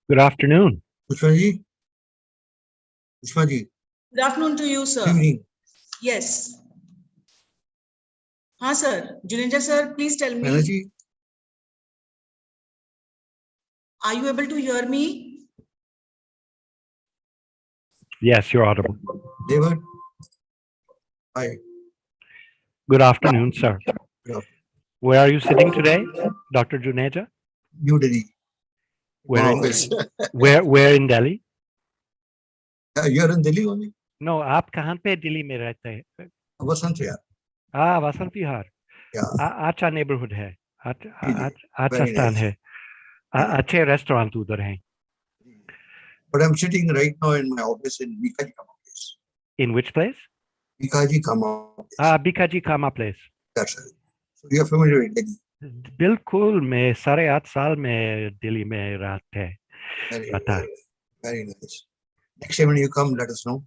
Good afternoon. Pushpa ji? Pushpa ji, Good afternoon to you, sir. good evening. Yes. हाँ sir. Juneja sir, please tell me. Banerjee, Are you able to hear me? Yes, you're audible. Devan. Hi. Good afternoon, sir. Good afternoon. Where are you sitting today, Dr. Juneja? New Delhi. Where One in, office. where in Delhi? You're in Delhi only? No, आप कहाँ पे दिल्ली में रहते हैं? Vasant here. Ah, Vasant Vihar. Yeah. अच्छा neighborhood है. अच्छा Very स्थान nice. है. अच्छे restaurant उधर हैं. But I'm sitting right now in my office in Bikaji Kama place. In which place? Bikaji Kama place. Bikaji Kama place. That's right. So you're familiar with Delhi. बिल्कुल मैं 8.5 साल में दिल्ली में रहता है. Very nice. Next time when you come, let us know.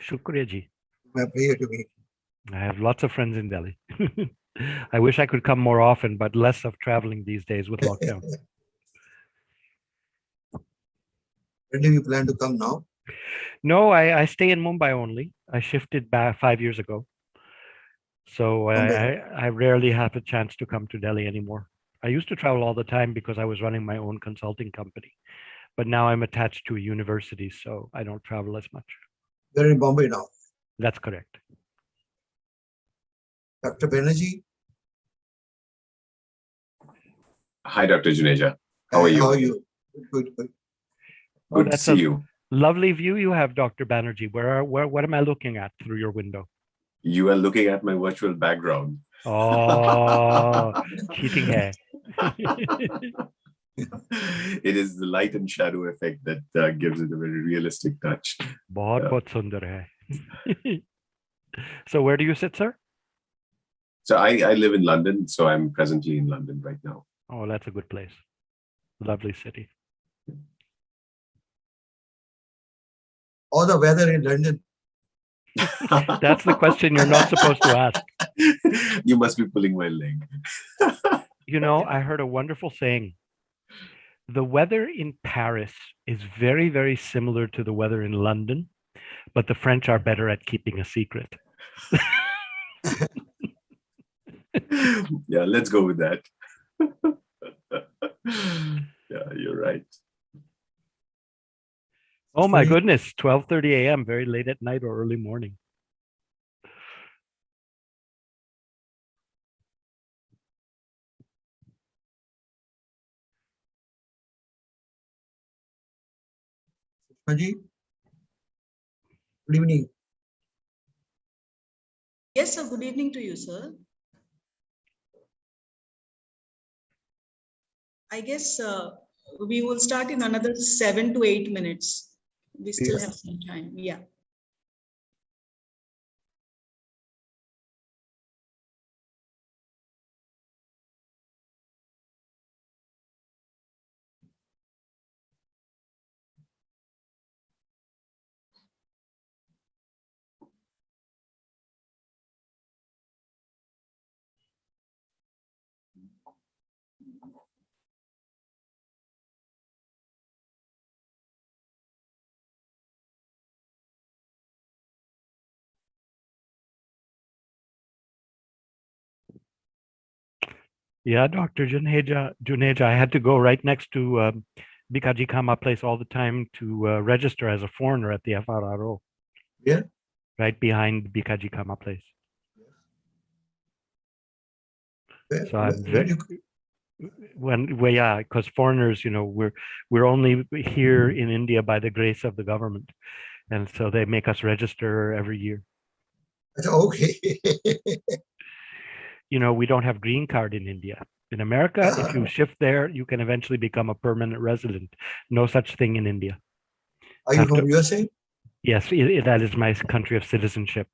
शुक्रिया जी. My pleasure to meet you. I have lots of friends in Delhi. I wish I could come more often, but less of traveling these days with lockdown. When do you plan to come now? No, I stay in Mumbai only. I shifted back 5 years ago. So I rarely have a chance to come to Delhi anymore. I used to travel all the time because I was running my own consulting company. But now I'm attached to a university, so I don't travel as much. You're in Bombay now. That's correct. Dr. Banerjee. Hi, Dr. Juneja. How are you? How are you? Good. Good to see you. Lovely view you have, Dr. Banerjee. What am I looking at through your window? You are looking at my virtual background. Oh, cheating hai. It is the light and shadow effect that gives it a very realistic touch. बहुत सुंदर hai. So where do you sit, sir? So I live in London, so I'm presently in London right now. Oh, that's a good place. Lovely city. All the weather in London. That's the question you're not supposed to ask. You must be pulling my leg. You know, I heard a wonderful saying. The weather in Paris is very, very similar to the weather in London, but the French are better at keeping a secret. Yeah, let's go with that. Yeah, you're right. Oh my goodness, 12:30 a.m., very late at night or early morning. Pushpa ji, good evening. Yes, sir. Good evening to you, sir. I guess we will start in another 7 to 8 minutes. We still have some time. Yeah. Yeah, Dr. Juneja, I had to go right next to Bikaji Kama place all the time to register as a foreigner at the FRRO. Yeah. Right behind Bikaji Kama place. So I'm very, because foreigners, you know, we're only here in India by the grace of the government, and so they make us register every year. Okay. You know, we don't have green card in India. In America, if you shift there, you can eventually become a permanent resident. No such thing in India. Are you from USA? Yes, that is my country of citizenship.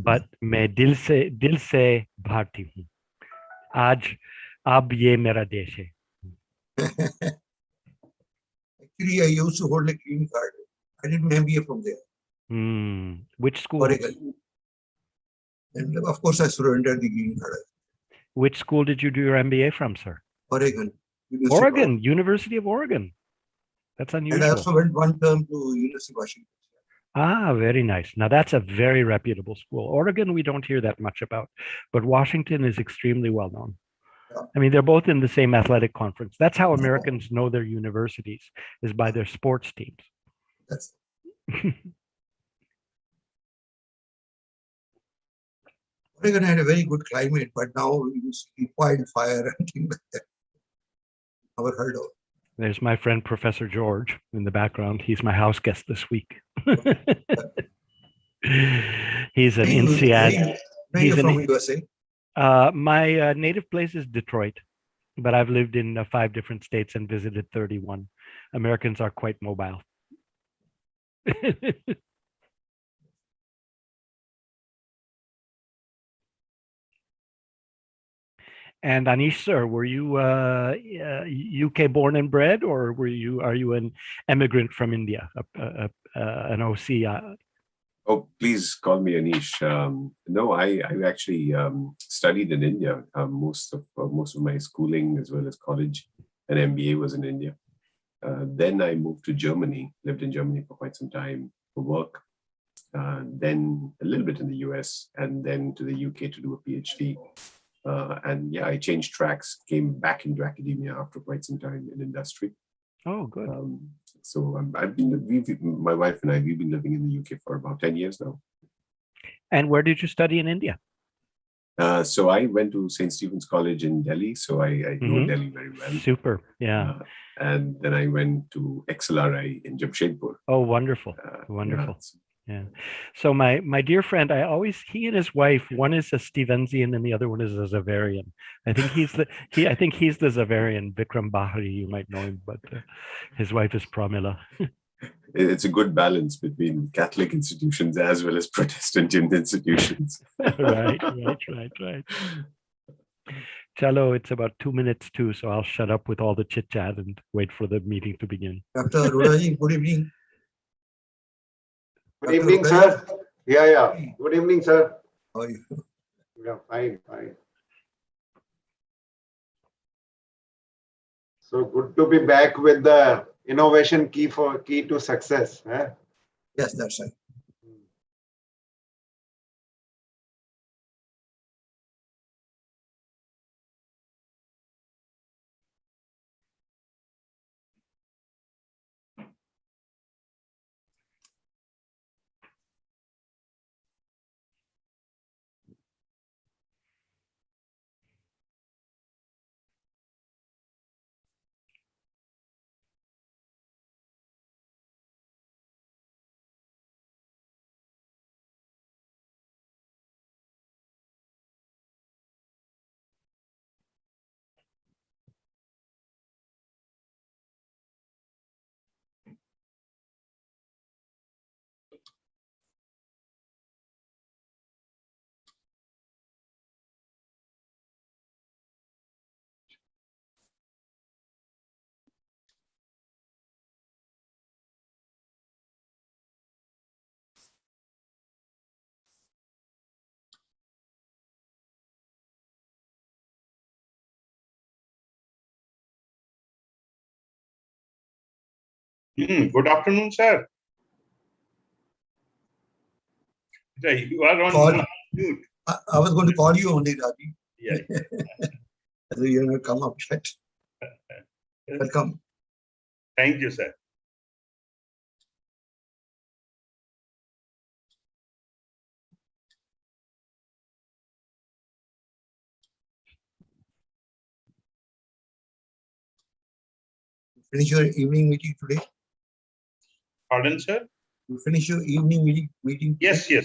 But मैं दिल से भारतीय हूँ. आज अब ये मेरा देश है. Actually, I used to hold a green card. I did my MBA from there. Which school? Oregon. And of course, I surrendered the green card. Which school did you do your MBA from, sir? Oregon. University of Oregon. That's And I unusual. also went one term to University of Washington. Ah, very nice. Now that's a very reputable school. Oregon, we don't hear that much about, but Washington is extremely well known. Yeah. I mean, they're both in the same athletic conference. That's how Americans know their universities, is by their sports teams. That's Oregon had a very good climate, but now you see wildfire and things like that. Never heard of. There's my friend Professor George in the background. He's my house guest this week. He's an INSEAD. Where you're from USA? My native place is Detroit, but I've lived in 5 different states and visited 31. Americans are quite mobile. And Anish, sir, were you UK born and bred, or are you an immigrant from India, an OC? Oh, please call me Anish. No, I actually studied in India. Most of my schooling as well as college and MBA was in India. Then I moved to Germany, lived in Germany for quite some time for work. Then a little bit in the US, and then to the UK to do a PhD. And yeah, I changed tracks, came back into academia after quite some time in industry. Oh, good. So my wife and I, we've been living in the UK for about 10 years now. And where did you study in India? So I went to St. Stephen's College in Delhi. So I know Delhi very well. Super. Yeah. And then I went to XLRI in Jamshedpur. Oh, wonderful. Wonderful. Yeah. So my dear friend, he and his wife, one is a Stevensian and the other one is a Zavarian. I think he's the Zavarian, Vikram Bahari, you might know him, but his wife is Pramila. It's a good balance between Catholic institutions as well as Protestant institutions. Right. Chalo, it's about 2 minutes too, so I'll shut up with all the chit chat and wait for the meeting to begin. Dr. Rudaji, good evening. Good evening, sir. Yeah. Good evening, sir. How are you? Yeah, fine. So good to be back with the innovation key to success. Yes, that's right. Good afternoon, sir. You are on mute. I was going to call you only, Raji. Yeah. So you will come up yet. Welcome. Thank you, sir. Finish your evening meeting today? Pardon, sir? You finish your evening meeting? Yes. In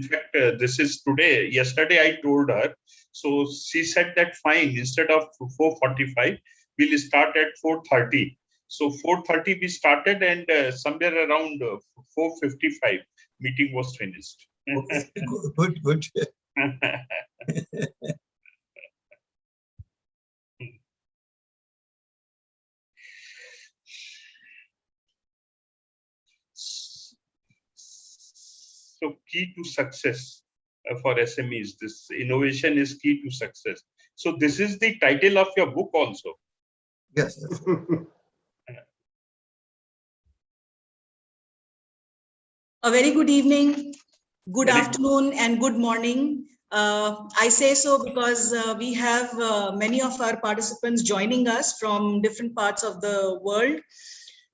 fact, this is today. Yesterday, I told her. So she said that fine. Instead of 4:45, we'll start at 4:30. So 4:30 we started, and somewhere around 4:55, meeting was finished. Good. So key to success for SMEs, this innovation is key to success. So this is the title of your book also. Yes. A very good evening, good Very- afternoon, and good morning. I say so because we have many of our participants joining us from different parts of the world.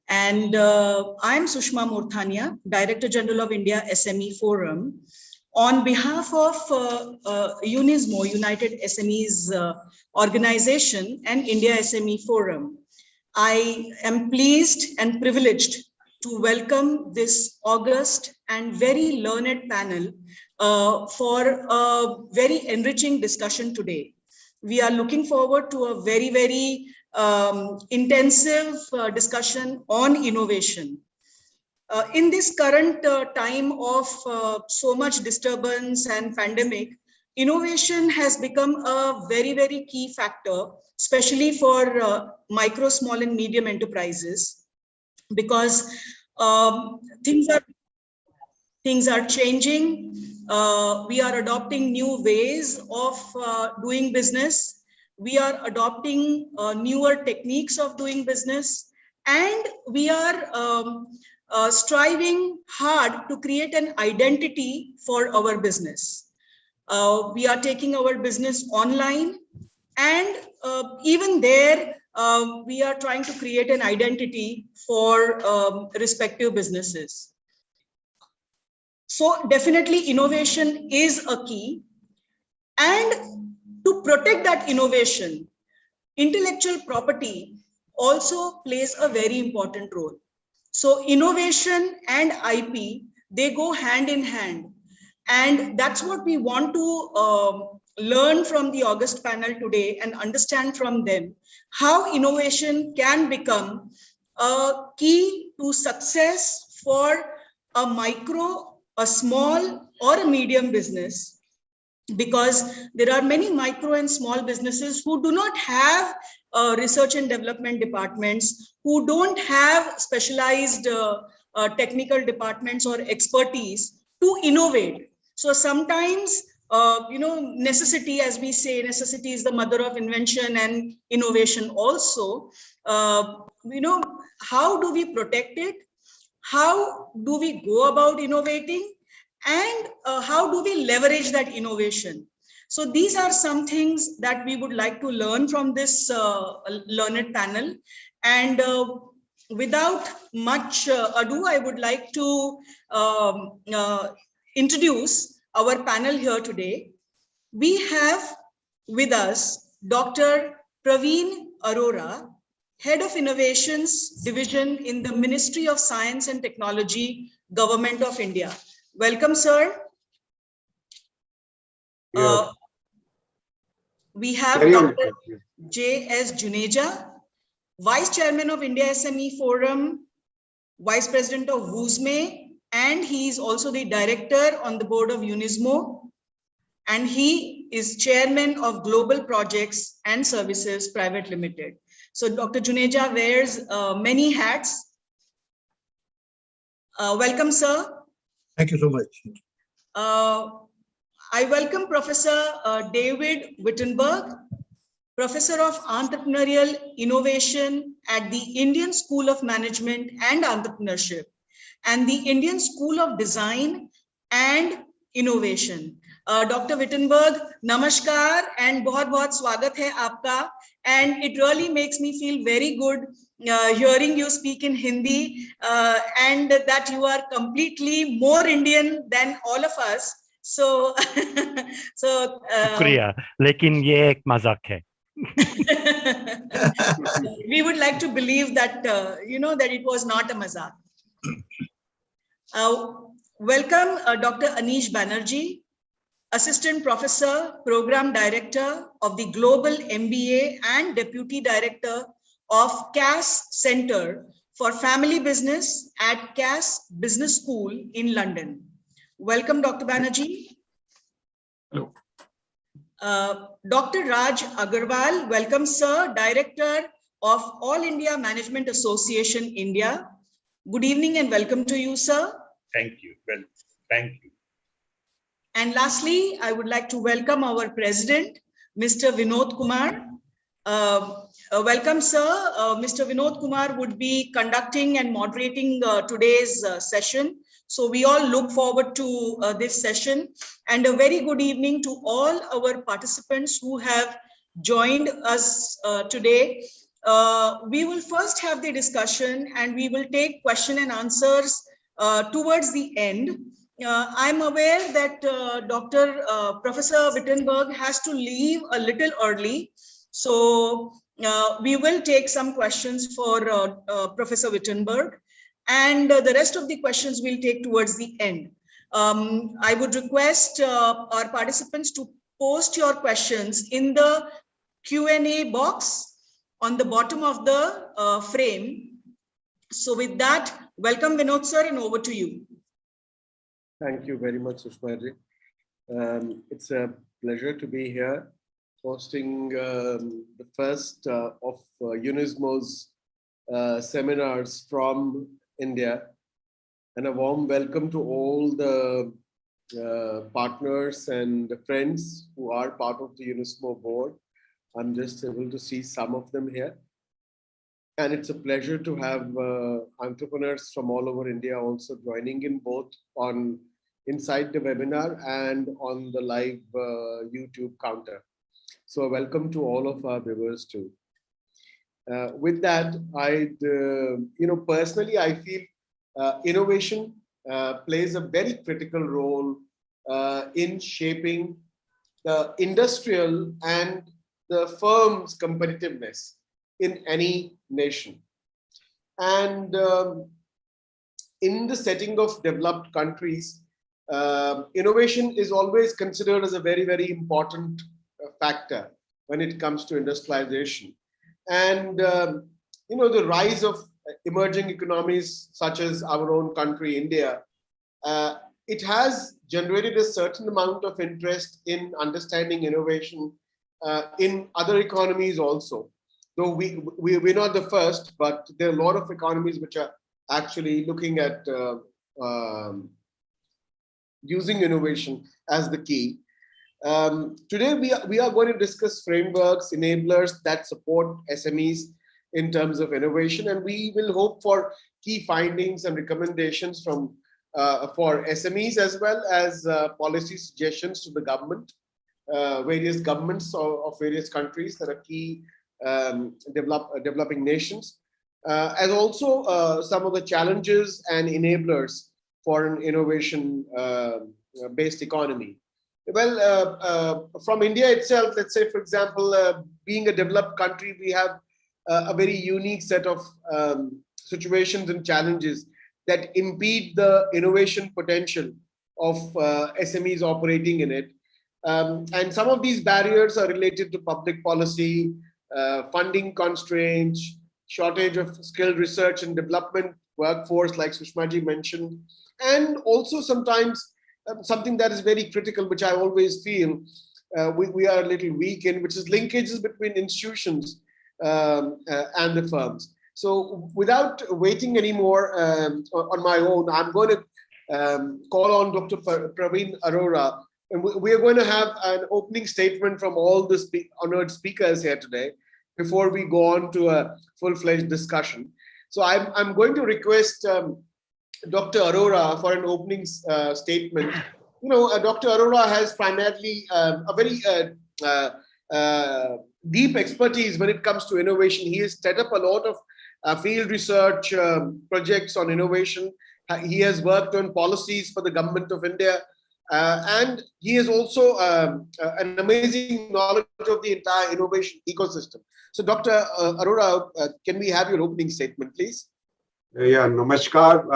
And I'm Sushma Morthania, Director General of India SME Forum. On behalf of UNISMO, United SMEs organization, and India SME Forum, I am pleased and privileged to welcome this august and very learned panel for a very enriching discussion today. We are looking forward to a very, very intensive discussion on innovation. In this current time of so much disturbance and pandemic, innovation has become a very, very key factor, especially for micro, small, and medium enterprises, because things are changing. We are adopting new ways of doing business. We are adopting newer techniques of doing business, and we are striving hard to create an identity for our business. We are taking our business online, and even there, we are trying to create an identity for respective businesses. So definitely innovation is a key, and to protect that innovation, intellectual property also plays a very important role. So innovation and IP, they go hand in hand. And that's what we want to learn from the August panel today and understand from them how innovation can become a key to success for a micro, a small, or a medium business. Because there are many micro and small businesses who do not have research and development departments, who don't have specialized technical departments or expertise to innovate. So sometimes, necessity, as we say, necessity is the mother of invention and innovation also. How do we protect it? How do we go about innovating? And how do we leverage that innovation? So these are some things that we would like to learn from this learned panel. And without much ado, I would like to introduce our panel here today. We have with us Dr. Praveen Arora, Head of Innovations Division in the Ministry of Science and Technology, Government of India. Welcome, sir. We have Dr. J.S. Juneja, Vice Chairman of India SME Forum, Vice President of UNISMO, and he is also the Director on the board of UNISMO, and he is Chairman of Global Projects and Services Private Limited. So Dr. Juneja wears many hats. Welcome, sir. Thank you so much. I welcome Professor David Wittenberg, Professor of Entrepreneurial Innovation at the Indian School of Management and Entrepreneurship and the Indian School of Design and Innovation. Dr. Wittenberg, namaskar and बहुत-बहुत स्वागत है आपका. And it really makes me feel very good hearing you speak in Hindi and that you are completely more Indian than all of us. So, शुक्रिया, लेकिन ये एक मजाक है. We would like to believe that, that it was not a mazak. Welcome, Dr. Anish Banerjee, Assistant Professor, Program Director of the Global MBA and Deputy Director of CAS Center for Family Business at CAS Business School in London. Welcome, Dr. Banerjee. Hello. Dr. Raj Agarwal, welcome, sir, Director of All India Management Association, India. Good evening and welcome to you, sir. Thank you. Well, thank you. And lastly, I would like to welcome our President, Mr. Vinod Kumar. Welcome, sir. Mr. Vinod Kumar would be conducting and moderating today's session So we all look forward to this session, and a very good evening to all our participants who have joined us today. We will first have the discussion and we will take question and answers towards the end. I'm aware that Professor Wittenberg has to leave a little early. So we will take some questions for Professor Wittenberg, and the rest of the questions we'll take towards the end. I would request our participants to post your questions in the Q&A box on the bottom of the frame. So with that, welcome Vinod sir, and over to you. Thank you very much, Sushma ji. It's a pleasure to be here, hosting the first of UNISMO's seminars from India, and a warm welcome to all the partners and friends who are part of the UNISMO board. I'm just able to see some of them here. And it's a pleasure to have entrepreneurs from all over India also joining in, both on inside the webinar and on the live YouTube counter. So welcome to all of our viewers too. With that, personally, I feel innovation plays a very critical role in shaping the industrial and the firm's competitiveness in any nation. And in the setting of developed countries, innovation is always considered as a very, very important factor when it comes to industrialization. And the rise of emerging economies such as our own country, India, it has generated a certain amount of interest in understanding innovation in other economies also. Though we're not the first, but there are a lot of economies which are actually looking at using innovation as the key. Today, we are going to discuss frameworks, enablers that support SMEs in terms of innovation, and we will hope for key findings and recommendations from for SMEs, as well as policy suggestions to the government, various governments of various countries that are key developing nations, as also some of the challenges and enablers for an innovation-based economy. Well, from India itself, let's say, for example, being a developed country, we have a very unique set of situations and challenges that impede the innovation potential of SMEs operating in it. And some of these barriers are related to public policy, funding constraints, shortage of skilled research and development workforce, like Sushma ji mentioned, and also sometimes something that is very critical, which I always feel we are a little weak in, which is linkages between institutions and the firms. So without waiting anymore on my own, I'm going to call on Dr. Praveen Arora, and we are going to have an opening statement from all the honored speakers here today before we go on to a full-fledged discussion. So I'm going to request Dr. Arora for an opening statement. Dr. Arora has primarily a very deep expertise when it comes to innovation. He has set up a lot of field research projects on innovation. He has worked on policies for the government of India. And he has also an amazing knowledge of the entire innovation ecosystem. So Dr. Arora, can we have your opening statement, please? Yeah, namaskar.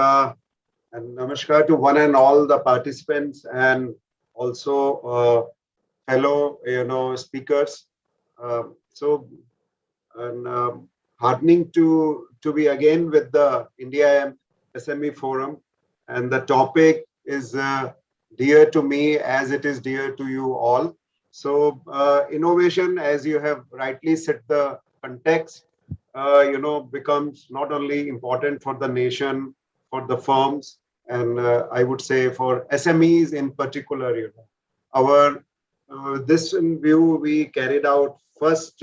And namaskar to one and all the participants, and also fellow speakers. Heartening to be again with the India SME Forum, and the topic is dear to me as it is dear to you all. So innovation, as you have rightly set the context, becomes not only important for the nation, for the firms, and I would say for SMEs in particular. Our this in view, we carried out first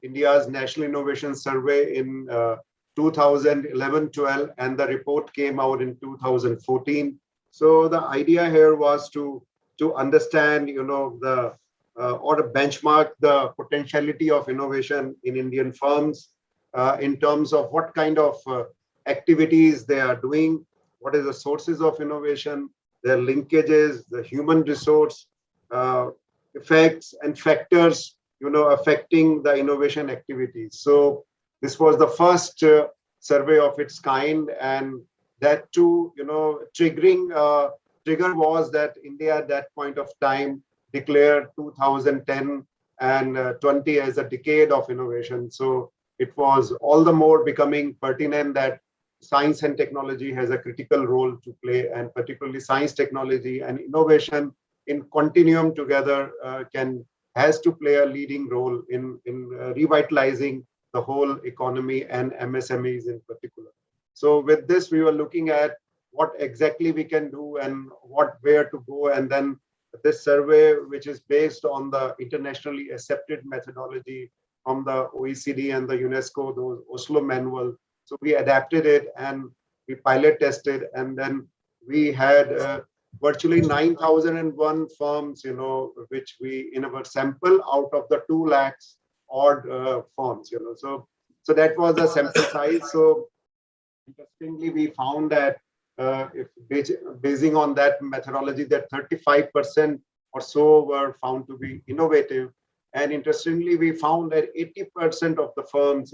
India's National Innovation Survey in 2011-12, and the report came out in 2014. So the idea here was to understand, the or to benchmark the potentiality of innovation in Indian firms in terms of what kind of activities they are doing, what is the sources of innovation, their linkages, the human resource effects and factors, affecting the innovation activities. So this was the first survey of its kind, and that too, trigger was that India at that point of time declared 2010 and 20 as a decade of innovation. So it was all the more becoming pertinent that science and technology has a critical role to play, and particularly science, technology, and innovation in continuum together has to play a leading role in revitalizing the whole economy and MSMEs in particular. So with this, we were looking at what exactly we can do and where to go. And then this survey, which is based on the internationally accepted methodology from the OECD and the UNESCO, those Oslo manual. So we adapted it and we pilot tested, and then we had virtually 9,001 firms, which we in our sample out of the 2 lakhs odd firms, So that was the sample size. So interestingly, we found that if basing on that methodology, that 35% or so were found to be innovative. And interestingly, we found that 80% of the firms,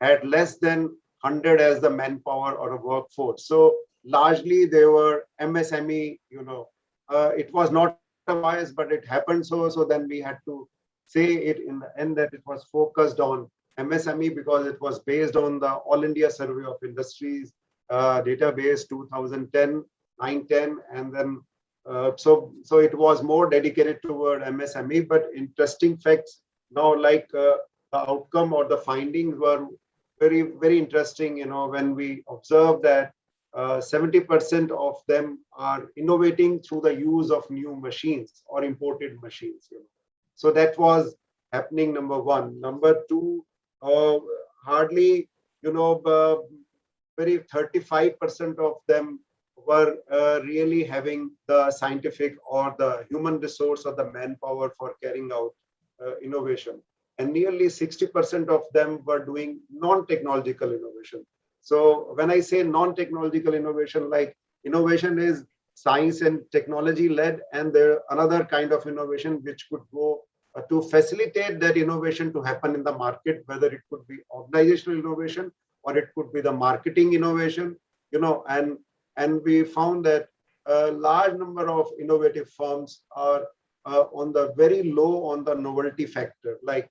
had less than 100 as the manpower or a workforce. So largely they were MSME, it was not a bias, but it happened so. So then we had to say it in the end that it was focused on MSME because it was based on the All India Survey of Industries database 2010, 9-10, and then so it was more dedicated toward MSME. But interesting facts now, like the outcome or the findings were very, very interesting. When we observed that 70% of them are innovating through the use of new machines or imported machines. So that was happening, number one. Number two, hardly, very 35% of them were really having the scientific or the human resource or the manpower for carrying out innovation. And nearly 60% of them were doing non-technological innovation. So when I say non-technological innovation, like innovation is science and technology led, and there another kind of innovation which could go to facilitate that innovation to happen in the market, whether it could be organizational innovation or it could be the marketing innovation, and we found that a large number of innovative firms are on the very low on the novelty factor, like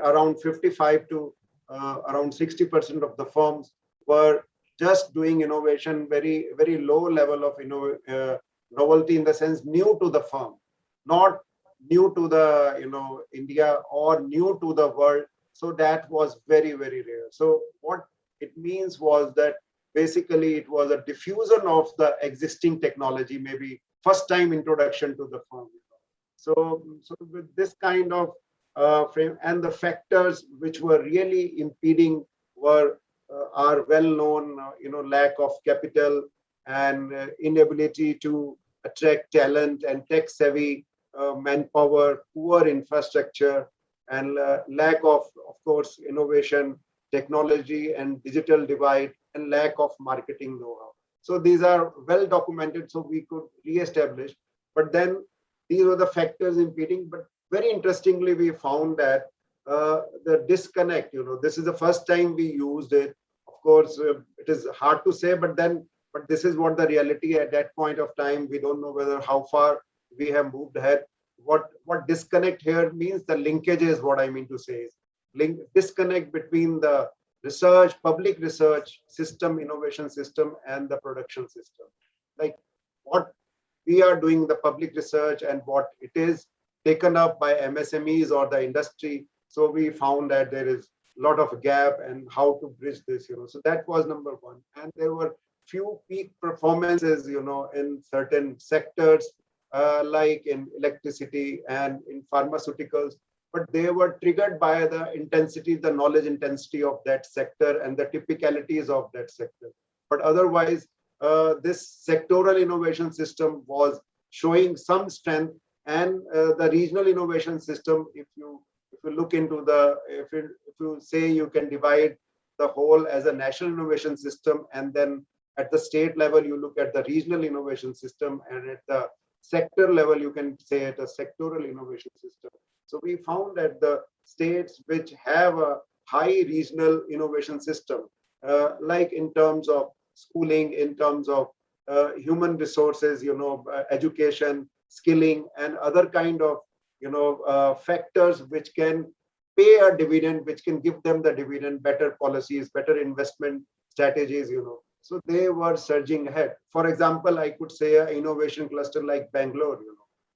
around 55 to around 60% of the firms were just doing innovation, very, very low level of novelty, in the sense new to the firm, not new to the India or new to the world. So that was very, very rare. So what it means was that basically it was a diffusion of the existing technology, maybe first time introduction to the firm. So with this kind of frame, and the factors which were really impeding are well known, lack of capital and inability to attract talent and tech savvy manpower, poor infrastructure, and lack of course, innovation, technology and digital divide, and lack of marketing know-how. So these are well documented, so we could re-establish. But then these were the factors impeding. But very interestingly, we found that the disconnect, this is the first time we used it. Of course, it is hard to say, but this is what the reality at that point of time. We don't know how far we have moved ahead. What disconnect here means, the linkage is what I mean to say is disconnect between the research, public research system, innovation system, and the production system. Like what we are doing, the public research, and what it is taken up by MSMEs or the industry. So we found that there is a lot of gap and how to bridge this, So that was number one. And there were few peak performances, in certain sectors, like in electricity and in pharmaceuticals. but they were triggered by the intensity, the knowledge intensity of that sector and the typicalities of that sector. But otherwise, this sectoral innovation system was showing some strength, and the regional innovation system, if you look into the, if you say you can divide the whole as a national innovation system, and then at the state level you look at the regional innovation system, and at the sector level you can say at a sectoral innovation system. So we found that the states which have a high regional innovation system, like in terms of schooling, in terms of human resources, education, skilling, and other kind of factors which can pay a dividend, which can give them the dividend, better policies, better investment strategies, So they were surging ahead. For example, I could say an innovation cluster like Bangalore,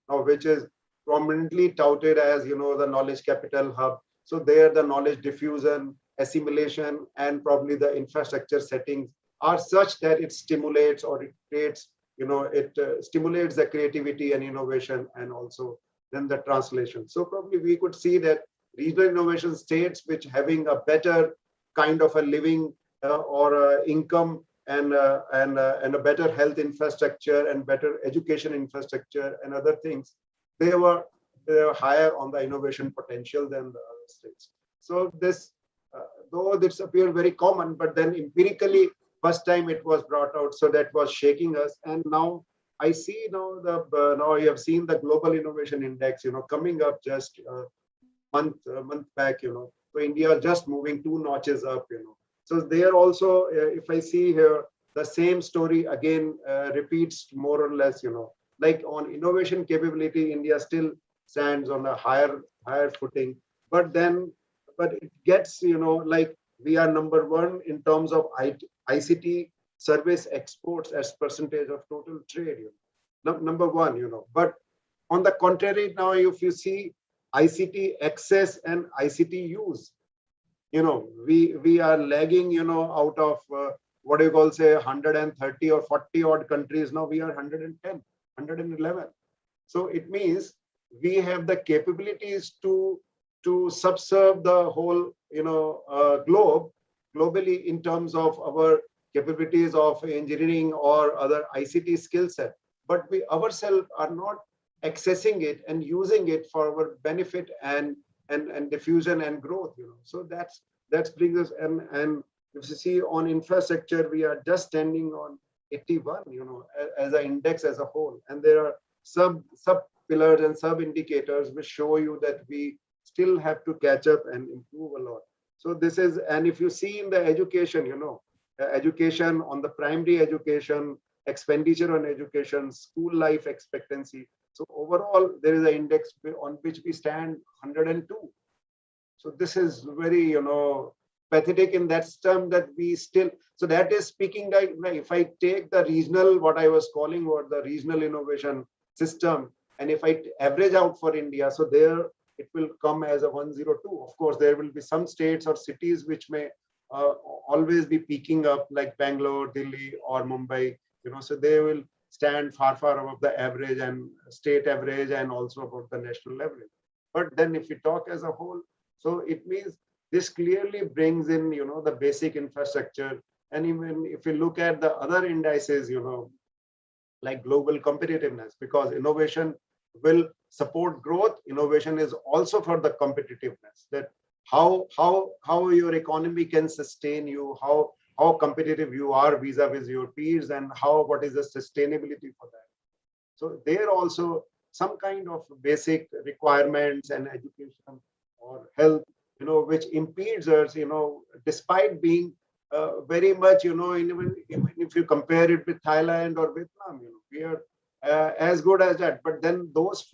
now which is prominently touted as, the knowledge capital hub. So there the knowledge diffusion, assimilation, and probably the infrastructure settings are such that it stimulates, or it creates, it stimulates the creativity and innovation, and also then the translation. So probably we could see that regional innovation states which having a better kind of a living or income and a better health infrastructure and better education infrastructure and other things, they were higher on the innovation potential than the other states. So this, though this appeared very common, but then empirically, first time it was brought out, so that was shaking us. And now I see now now you have seen the Global Innovation Index, coming up just a month back, So India just moving 2 notches up, So there also, if I see here, the same story again repeats more or less, like on innovation capability, India still stands on a higher footing, but it gets, like we are #1 in terms of ICT service exports as percentage of total trade, #1, But on the contrary, now if you see ICT access and ICT use, we are lagging, out of what you call say 130 or 40 odd countries. Now we are 110, 111. So it means we have the capabilities to subserve the whole, globally in terms of our capabilities of engineering or other ICT skill set, but we ourselves are not accessing it and using it for our benefit and diffusion and growth, So that brings us, and if you see on infrastructure, we are just standing on 81, as an index as a whole, and there are sub pillars and sub indicators which show you that we still have to catch up and improve a lot. So this is, and if you see in the education, education on the primary education, expenditure on education, school life expectancy. So overall, there is an index on which we stand 102. So this is very, pathetic in that term that we still, so that is speaking like, if I take the regional, what I was calling, or the regional innovation system, and if I average out for India, so there it will come as a 102. Of course, there will be some states or cities which may always be peaking up, like Bangalore, Delhi, or Mumbai, so they will stand far above the average and state average, and also above the national average. But then if we talk as a whole, so it means this clearly brings in, the basic infrastructure. And even if you look at the other indices, like global competitiveness, because innovation will support growth. Innovation is also for the competitiveness, that how your economy can sustain you, how competitive you are vis-a-vis your peers, and what is the sustainability for that. So there also some kind of basic requirements and education or health, which impedes us, despite being very much, even if you compare it with Thailand or Vietnam, we are as good as that. But then those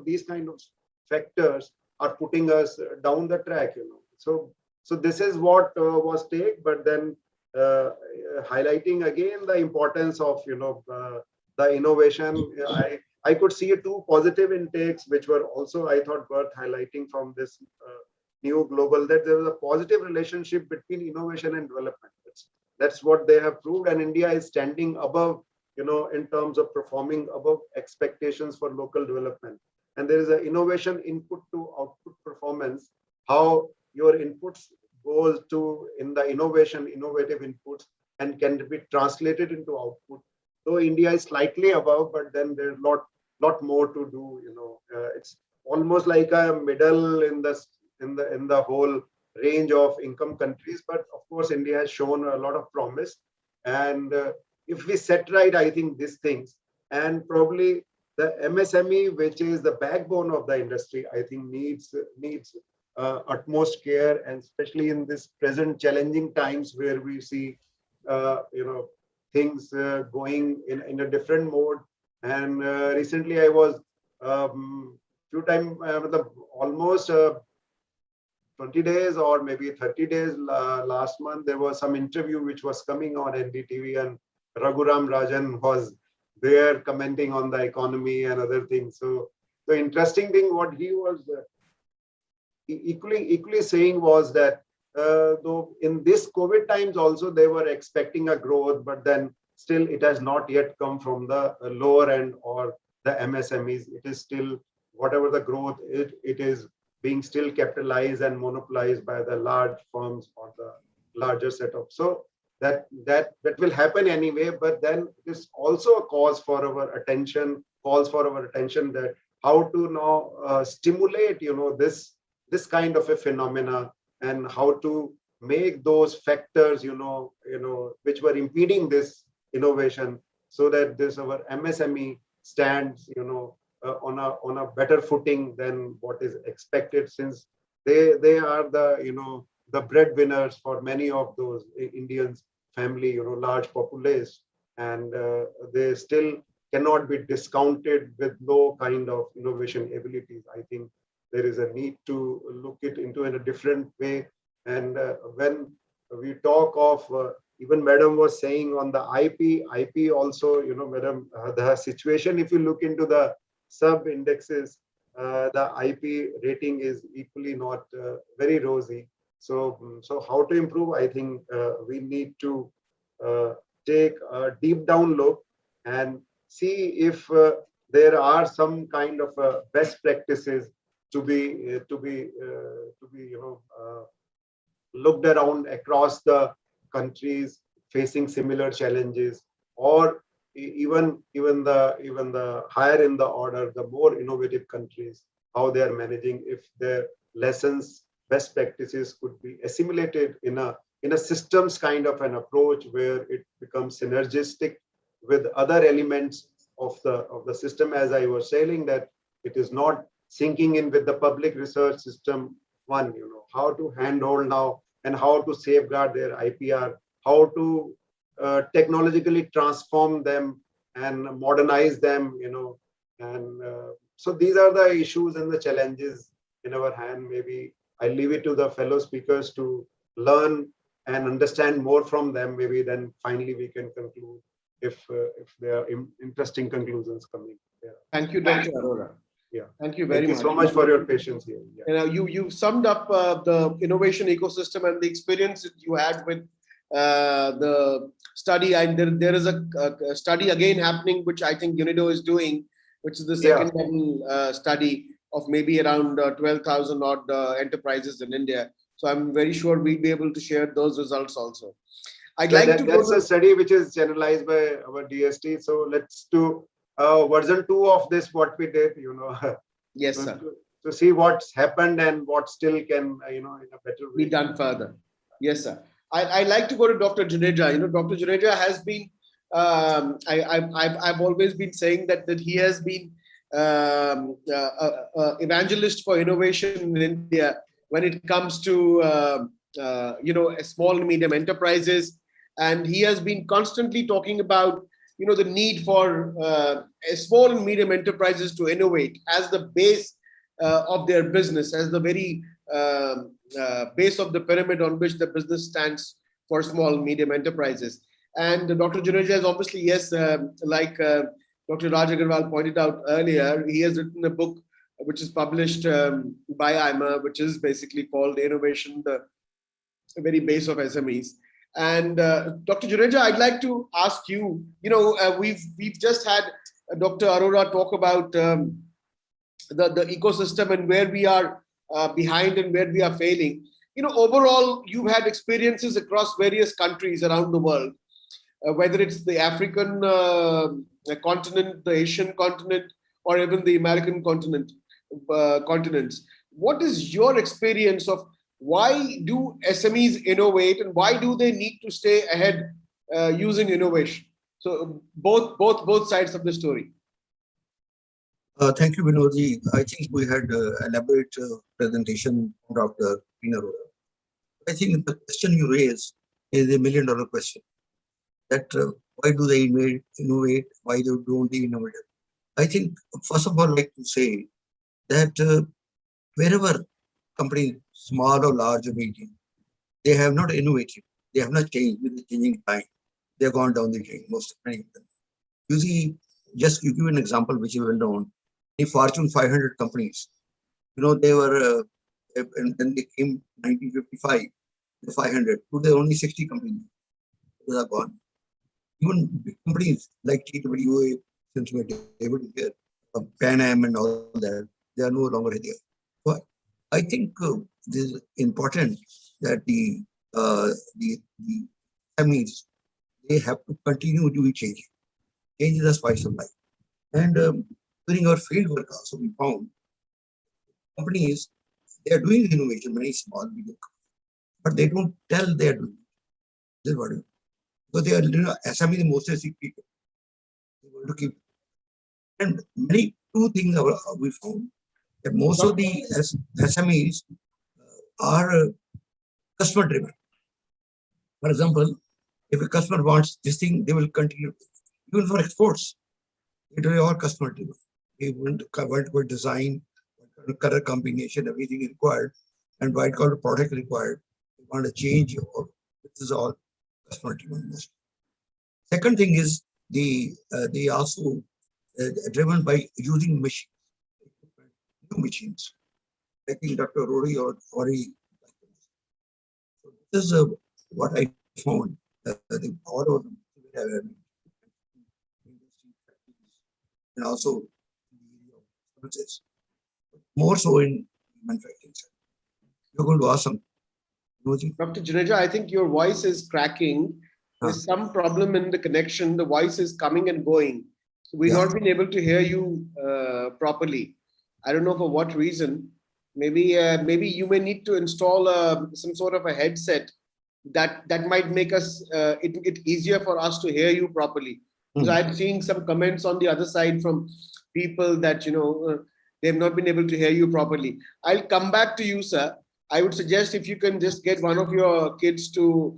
these kind of factors are putting us down the track, So this is what was take, but then highlighting again the importance of, the innovation. I could see 2 positive intakes, which were also, I thought, worth highlighting from this new global, that there is a positive relationship between innovation and development. That's what they have proved, and India is standing above, in terms of performing above expectations for local development. And there is an innovation input to output performance, how your inputs goes to in the innovative inputs and can be translated into output. So India is slightly above, but then there's lot more to do. It's almost like a middle in the whole range of income countries. But of course, India has shown a lot of promise. And if we set right, I think these things, and probably the MSME, which is the backbone of the industry, I think needs utmost care, and especially in this present challenging times where we see things going in a different mode. And recently I was few time almost 20 days or maybe 30 days last month, there was some interview which was coming on NDTV, and Raghuram Rajan was there commenting on the economy and other things. So the interesting thing what he was equally saying was that though in this COVID times also they were expecting a growth, but then still it has not yet come from the lower end or the MSMEs. It is still whatever the growth it is being still capitalized and monopolized by the large firms or the larger setup. So that will happen anyway, but then it is also a cause for our attention, that how to now stimulate this kind of a phenomena, and how to make those factors which were impeding this innovation, so that this our MSME stands on a better footing than what is expected, since they are the breadwinners for many of those Indians family, large populace, and they still cannot be discounted with low kind of innovation abilities. I think there is a need to look it into in a different way. And when we talk of even Madam was saying on the IP also, Madam, the situation, if you look into the sub indexes, the IP rating is equally not very rosy. So how to improve? I think we need to take a deep down look and see if there are some kind of best practices to be looked around across the countries facing similar challenges, or even the higher in the order, the more innovative countries, how they are managing, if their lessons, best practices could be assimilated in a systems kind of an approach, where it becomes synergistic with other elements of the system. As I was saying, that it is not sinking in with the public research system. One, how to handhold now and how to safeguard their IPR, how to technologically transform them and modernize them, and so these are the issues and the challenges in our hand. Maybe I leave it to the fellow speakers to learn and understand more from them. Maybe then finally we can conclude if there are interesting conclusions coming. Yeah. Thank you, Dr. Arora. Yeah. Thank you very much. Thank you so much for your patience here. Yeah. You summed up the innovation ecosystem and the experience that you had with the study. And there is a study again happening, which I think UNIDO is doing, which is the second level study of maybe around 12,000 odd enterprises in India. So I'm very sure we'll be able to share those results also. That's a study which is generalized by our DST. So let's do version 2 of this, what we did, Yes, sir. To see what's happened and what still can, in a better way be done further. Yes, sir. I'd like to go to Dr. Juneja. Dr. Juneja has been, I've always been saying that he has been evangelist for innovation in India when it comes to, small and medium enterprises. And he has been constantly talking about, the need for small and medium enterprises to innovate as the base of their business, as the very base of the pyramid on which the business stands for small and medium enterprises. And Dr. Juneja is obviously, yes, like Dr. Raj Agarwal pointed out earlier, he has written a book which is published by IMA, which is basically called Innovation, the very base of SMEs. And Dr. Juneja, I'd like to ask you, we've just had Dr. Arora talk about the ecosystem and where we are behind and where we are failing. Overall, you've had experiences across various countries around the world, whether it's the African continent, the Asian continent, or even the American continents. What is your experience of why do SMEs innovate and why do they need to stay ahead using innovation? So both sides of the story. Thank you, Vinodji. I think we had elaborate presentation from Dr. Pinarora. I think the question you raise is a $1 million question. That why do they innovate? Why they don't innovate? I think first of all, I'd like to say that wherever company, small or large or medium, they have not innovated. They have not changed with the changing time. They have gone down the chain, many of them. You see, just to give you an example which is well known, the Fortune 500 companies, they were, and then they came 1955, the 500, today only 60 companies. Those are gone. Even big companies like TWA, since we're able to get Pan Am and all that, they are no longer there. So I think this is important that the SMEs, they have to continue to be changing. Change is the spice of life. And during our field work also, we found companies, they are doing innovation, many small, big, but they don't tell they are doing it. This is what it is. Because they are, SME is mostly sick people. They want to keep. And many two things we found that most of the SMEs are customer driven. For example, if a customer wants this thing, they will continue. Even for exports, it will be all customer driven. They want what design, what color combination, everything required, and what kind of product required. They want to change, or this is all customer driven. Second thing is they also driven by using machines, new machines. I think Dr. Rory or Ori. So this is what I found. All of them and also services, more so in manufacturing. You're going to ask some. Dr. Juneja, I think your voice is cracking. There's some problem in the connection. The voice is coming and going. So we've not been able to hear you properly. I don't know for what reason. Maybe you may need to install some sort of a headset that might make us it easier for us to hear you properly. Because I'm seeing some comments on the other side from people that they've not been able to hear you properly. I'll come back to you, sir. I would suggest if you can just get one of your kids to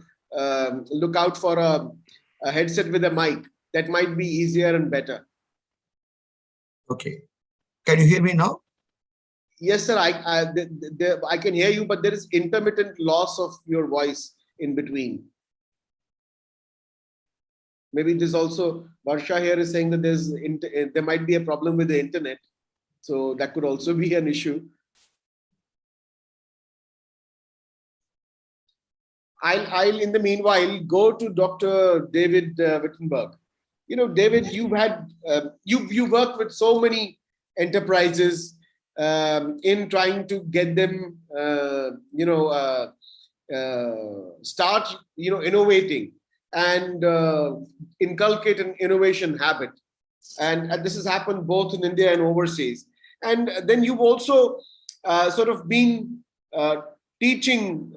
look out for a headset with a mic. That might be easier and better. Okay. Can you hear me now? Yes, sir. I can hear you, but there is intermittent loss of your voice in between. Maybe there's also, Varsha here is saying that there might be a problem with the internet. So that could also be an issue. I'll in the meanwhile go to Dr. David Wittenberg. David, you've worked with so many enterprises in trying to get them, start, innovating and inculcate an innovation habit. And this has happened both in India and overseas. And then you've also sort of been teaching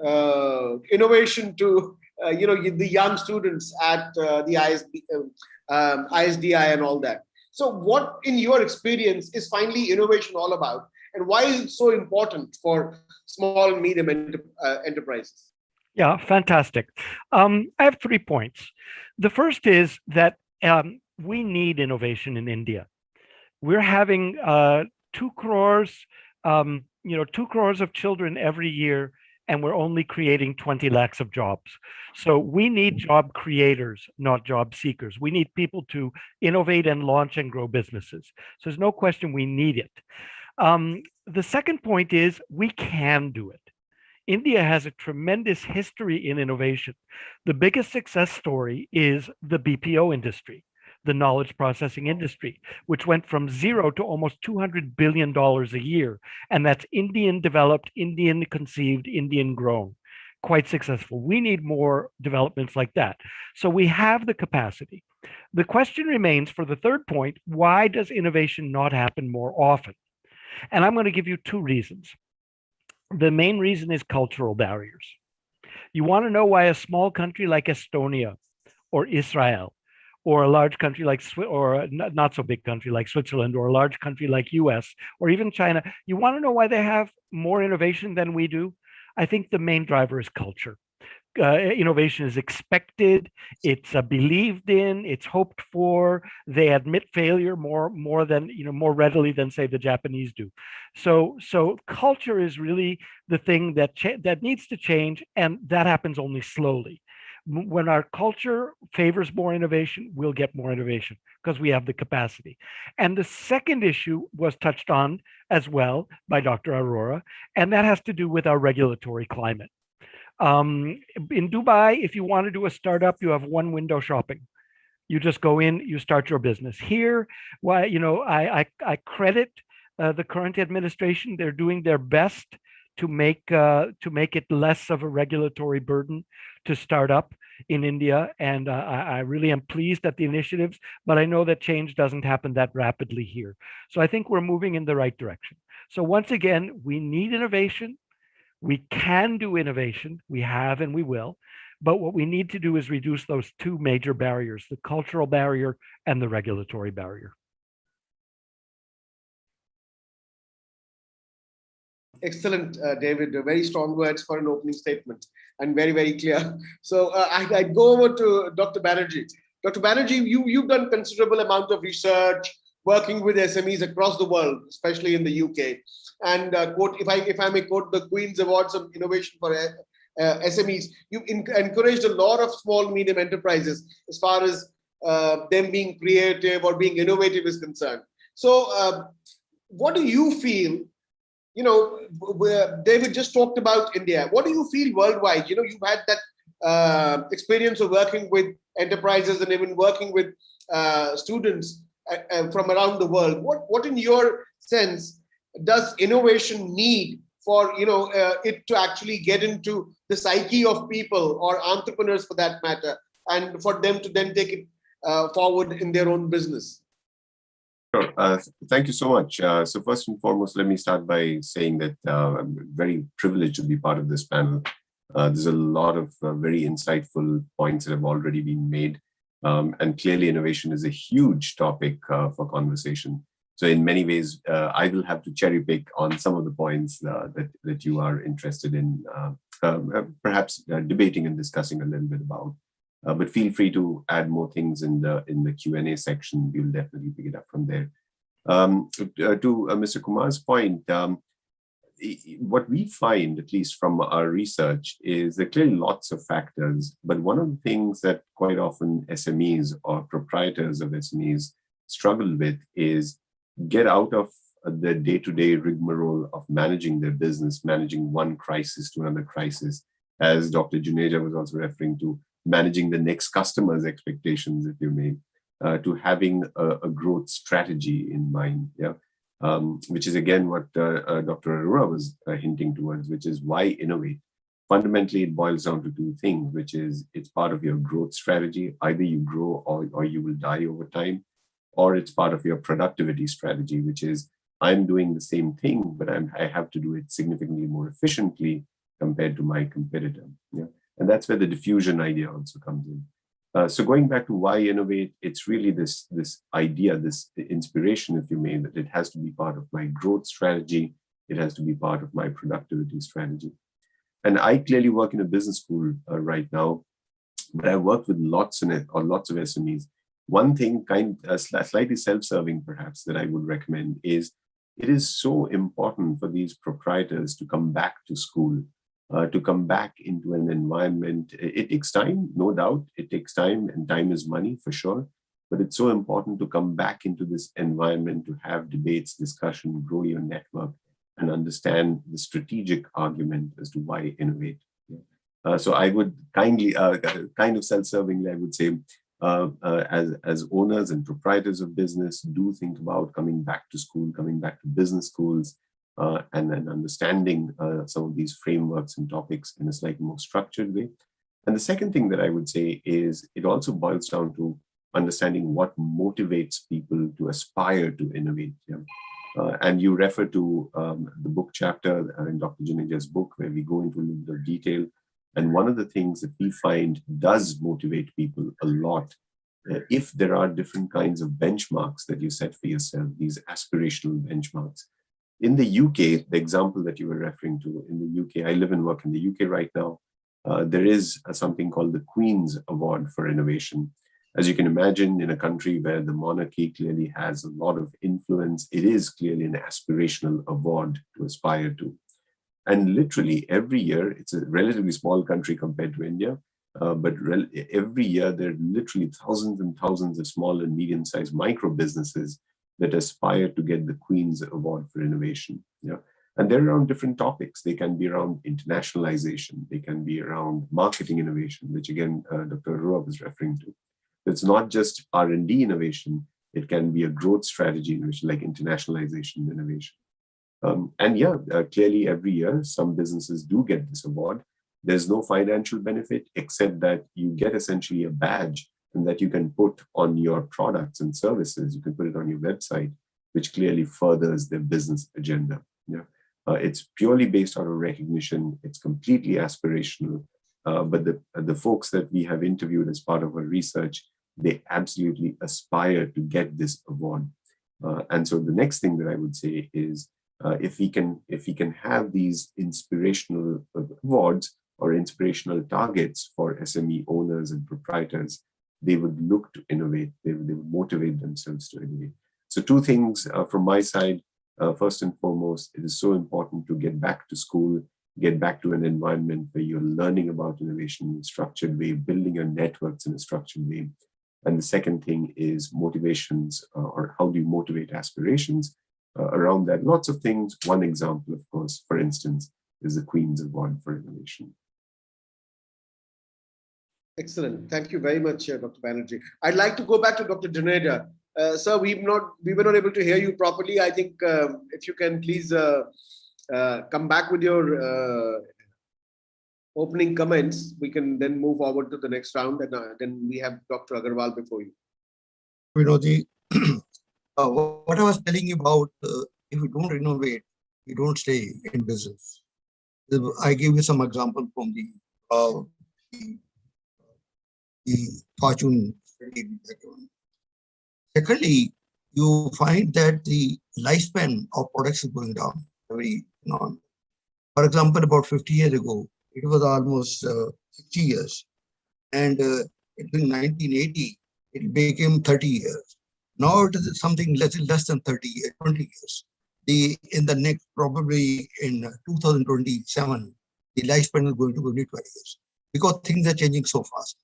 innovation to the young students at the ISDI and all that. So what, in your experience, is finally innovation all about? And why is it so important for small and medium enterprises? Yeah, fantastic. I have 3 points. The first is that we need innovation in India. We're having 2 crores, 2 crores of children every year, and we're only creating 20 lakhs of jobs. So we need job creators, not job seekers. We need people to innovate and launch and grow businesses. So there's no question we need it. The second point is we can do it. India has a tremendous history in innovation. The biggest success story is the BPO industry. the knowledge processing industry, which went from zero to almost $200 billion a year. And that's Indian developed, Indian conceived, Indian grown. Quite successful. We need more developments like that. So we have the capacity. The question remains for the third point, why does innovation not happen more often? And I'm going to give you two reasons. The main reason is cultural barriers. You want to know why a small country like Estonia or Israel, or a large country like or a not so big country like Switzerland, or a large country like US, or even China, you want to know why they have more innovation than we do? I think the main driver is culture. Innovation is expected, it's believed in, it's hoped for. They admit failure more than more readily than say the Japanese do. So culture is really the thing that needs to change, and that happens only slowly. When our culture favors more innovation, we'll get more innovation because we have the capacity. And the second issue was touched on as well by Dr. Arora, and that has to do with our regulatory climate. In Dubai, if you want to do a startup, you have one window shopping. You just go in, you start your business. Here, why, I credit the current administration. They're doing their best to make it less of a regulatory burden to start up in India, and I really am pleased at the initiatives. But I know that change doesn't happen that rapidly here. So I think we're moving in the right direction. So once again, we need innovation. We can do innovation, we have and we will, but what we need to do is reduce those two major barriers, the cultural barrier and the regulatory barrier. Excellent, David. Very strong words for an opening statement and very, very clear. So I'd go over to Dr. Banerjee. Dr. Banerjee, you've done considerable amount of research working with SMEs across the world, especially in the UK. And quote, if I may quote the Queen's Awards of Innovation for SMEs, you encouraged a lot of small, medium enterprises as far as them being creative or being innovative is concerned. So what do you feel? David just talked about India. What do you feel worldwide? You've had that experience of working with enterprises and even working with students from around the world. What in your sense does innovation need for it to actually get into the psyche of people or entrepreneurs for that matter, and for them to then take it forward in their own business? Sure. Thank you so much. So first and foremost, let me start by saying that I'm very privileged to be part of this panel. There's a lot of very insightful points that have already been made. And clearly innovation is a huge topic for conversation. So in many ways, I will have to cherry pick on some of the points that you are interested in, perhaps debating and discussing a little bit about. But feel free to add more things in the Q&A section. We'll definitely pick it up from there. To Mr. Kumar's point, what we find, at least from our research, is there are clearly lots of factors. But one of the things that quite often SMEs or proprietors of SMEs struggle with is get out of the day-to-day rigmarole of managing their business, managing one crisis to another crisis, as Dr. Juneja was also referring to, managing the next customer's expectations, if you may, to having a growth strategy in mind, which is again what Dr. Arora was hinting towards, which is why innovate. Fundamentally, it boils down to two things, which is it's part of your growth strategy. Either you grow or you will die over time, or it's part of your productivity strategy, which is I'm doing the same thing, but I have to do it significantly more efficiently compared to my competitor. And that's where the diffusion idea also comes in. So going back to why innovate, it's really this idea, this inspiration, if you may, that it has to be part of my growth strategy. It has to be part of my productivity strategy. And I clearly work in a business school right now, but I work with lots of SMEs. One thing, slightly self-serving perhaps, that I would recommend is it is so important for these proprietors to come back to school, to come back into an environment. It takes time, no doubt. It takes time, and time is money for sure. But it's so important to come back into this environment, to have debates, discussion, grow your network, and understand the strategic argument as to why innovate. So I would kindly, kind of self-servingly, I would say, as owners and proprietors of business, do think about coming back to school, coming back to business schools, and understanding some of these frameworks and topics in a slightly more structured way. And the second thing that I would say is it also boils down to understanding what motivates people to aspire to innovate. Yeah? And you refer to the book chapter in Dr. Juneja's book, where we go into a little bit of detail. And one of the things that we find does motivate people a lot, if there are different kinds of benchmarks that you set for yourself, these aspirational benchmarks. In the UK, the example that you were referring to, in the UK, I live and work in the UK right now, there is something called the Queen's Award for Innovation. As you can imagine, in a country where the monarchy clearly has a lot of influence, it is clearly an aspirational award to aspire to. And literally every year, it's a relatively small country compared to India, but every year there are literally thousands and thousands of small and medium-sized micro businesses that aspire to get the Queen's Award for Innovation. Yeah. And they're around different topics. They can be around internationalization. They can be around marketing innovation, which again, Dr. Arora was referring to. It's not just R&D innovation. It can be a growth strategy innovation, like internationalization innovation. And yeah, clearly every year, some businesses do get this award. There's no financial benefit except that you get essentially a badge and that you can put on your products and services. You can put it on your website, which clearly furthers their business agenda. Yeah. It's purely based on a recognition. It's completely aspirational. But the folks that we have interviewed as part of our research, they absolutely aspire to get this award. And so the next thing that I would say is, if we can have these inspirational awards or inspirational targets for SME owners and proprietors, they would look to innovate. They would motivate themselves to innovate. So two things from my side. First and foremost, it is so important to get back to school, get back to an environment where you're learning about innovation in a structured way, building your networks in a structured way. And the second thing is motivations, or how do you motivate aspirations around that? Lots of things. One example, of course, for instance, is the Queen's Award for Innovation. Excellent. Thank you very much, Dr. Banerjee. I'd like to go back to Dr. Juneja. Sir, we were not able to hear you properly. I think if you can please come back with your opening comments, we can then move forward to the next round, and then we have Dr. Agarwal before you. What I was telling you about, if you don't innovate, you don't stay in business. I gave you some example from the fortune study background. Secondly, you find that the lifespan of products is going down every now. For example, about 50 years ago, it was almost 60 years. And in 1980, it became 30 years. Now it is something less than 30 years, 20 years. In the next, probably in 2027, the lifespan is going to be 20 years because things are changing so fast.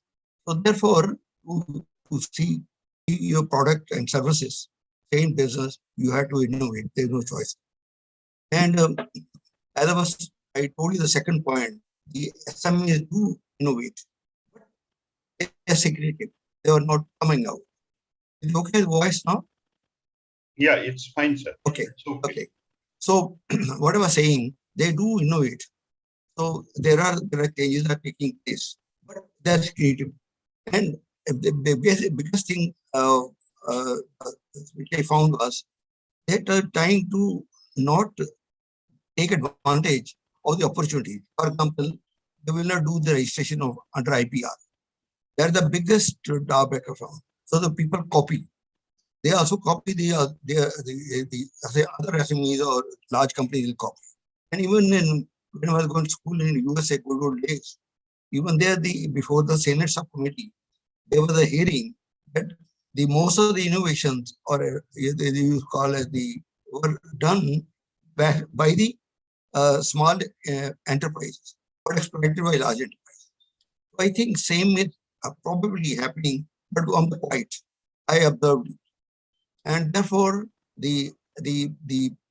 So therefore, to see your product and services, same business, you have to innovate. There's no choice. And as I told you the second point, the SMEs do innovate, but they are secretive. They are not coming out. Is it okay, voice now? Yeah, it's fine, sir. Okay. Okay. So what I was saying, they do innovate. So there are changes that are taking place, but they're creative. And the biggest thing which I found was that trying to not take advantage of the opportunity. For example, they will not do the registration of under IPR. They're the biggest drawback I found. So the people copy. They also copy the other SMEs or large companies will copy. And even when I was going to school in USA, good old days, even there, before the Senate subcommittee, there was a hearing that most of the innovations, or you call it were done by the small enterprises, but exploited by large enterprises. So I think same is probably happening, but on the right, I observed it. And therefore, the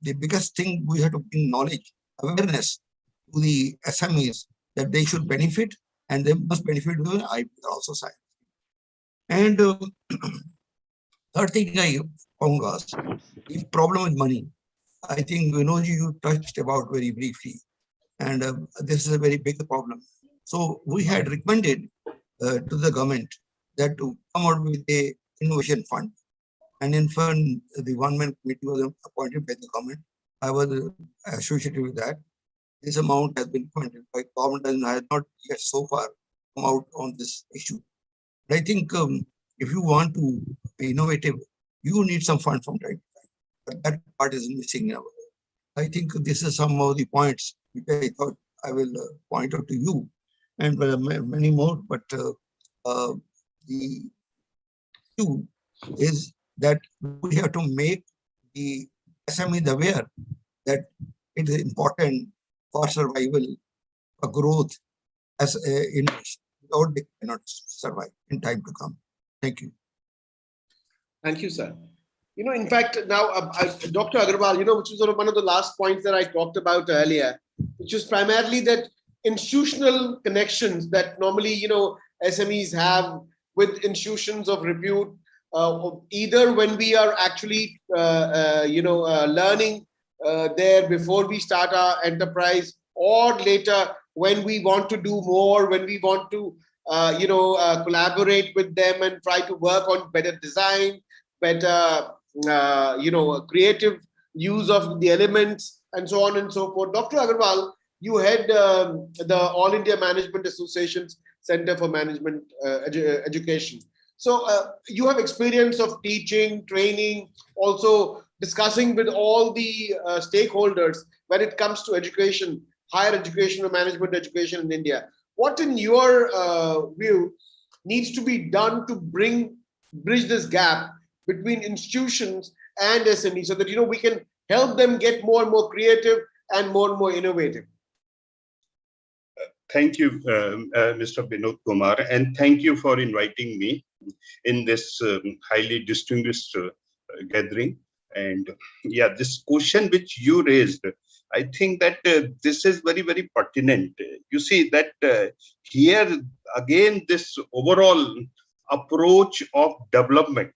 biggest thing we have to bring knowledge, awareness to the SMEs that they should benefit, and they must benefit to the IP also side. And third thing I found was the problem with money. I think Vinod, you touched about very briefly, and this is a very big problem. So we had recommended to the government that to come out with a innovation fund, and in fund the one-man committee was appointed by the government. I was associated with that. This amount has been funded by government and has not yet so far come out on this issue. But I think if you want to be innovative, you need some fund from time to time. But that part is missing now. I think this is some of the points which I thought I will point out to you, and many more. But the issue is that we have to make the SMEs aware that it is important for survival, for growth as innovation. Without they cannot survive in time to come. Thank you. Thank you, sir. In fact, now, Dr. Agarwal, which was sort of one of the last points that I talked about earlier, which is primarily that institutional connections that normally, SMEs have with institutions of repute, either when we are actually, learning there before we start our enterprise, or later when we want to do more, when we want to, collaborate with them and try to work on better design, better, creative use of the elements, and so on and so forth. Dr. Agarwal, you head the All India Management Association's Center for Management Education. So you have experience of teaching, training, also discussing with all the stakeholders when it comes to education, higher education or management education in India. What, in your view, needs to be done to bridge this gap between institutions and SMEs so that we can help them get more and more creative and more innovative? Thank you, Mr. Binod Kumar, and thank you for inviting me in this highly distinguished gathering. And yeah, this question which you raised, I think that this is very, very pertinent. You see that here again, this overall approach of development.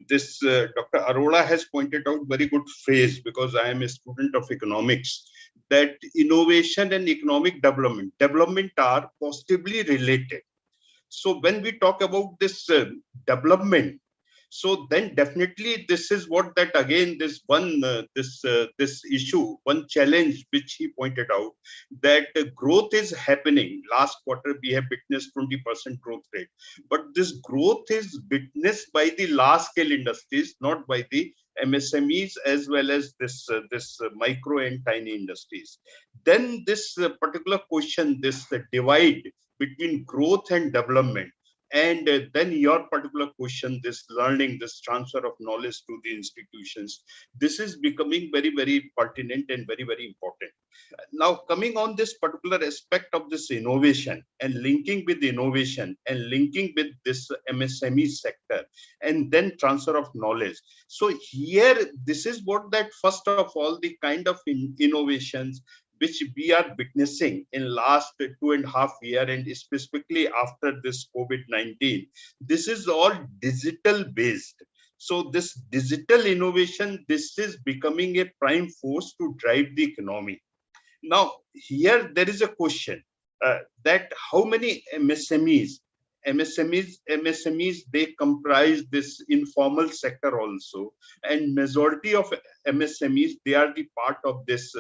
This Dr. Arora has pointed out very good phrase, because I am a student of economics, that innovation and economic development are positively related. So when we talk about this development, so then definitely this is what that again this one this issue, one challenge which he pointed out, that growth is happening. Last quarter we have witnessed 20% growth rate, but this growth is witnessed by the large scale industries, not by the MSMEs as well as this micro and tiny industries. Then this particular question, this divide between growth and development, and then your particular question, this learning, this transfer of knowledge to the institutions, this is becoming very, very pertinent and very, very important. Now, coming on this particular aspect of this innovation and linking with innovation and linking with this MSME sector and then transfer of knowledge. So here, this is what that first of all, the kind of innovations which we are witnessing in last 2.5 years, and specifically after this COVID-19, this is all digital based. So this digital innovation, this is becoming a prime force to drive the economy. Now, here there is a question that how many MSMEs, they comprise this informal sector also, and majority of MSMEs, they are the part of this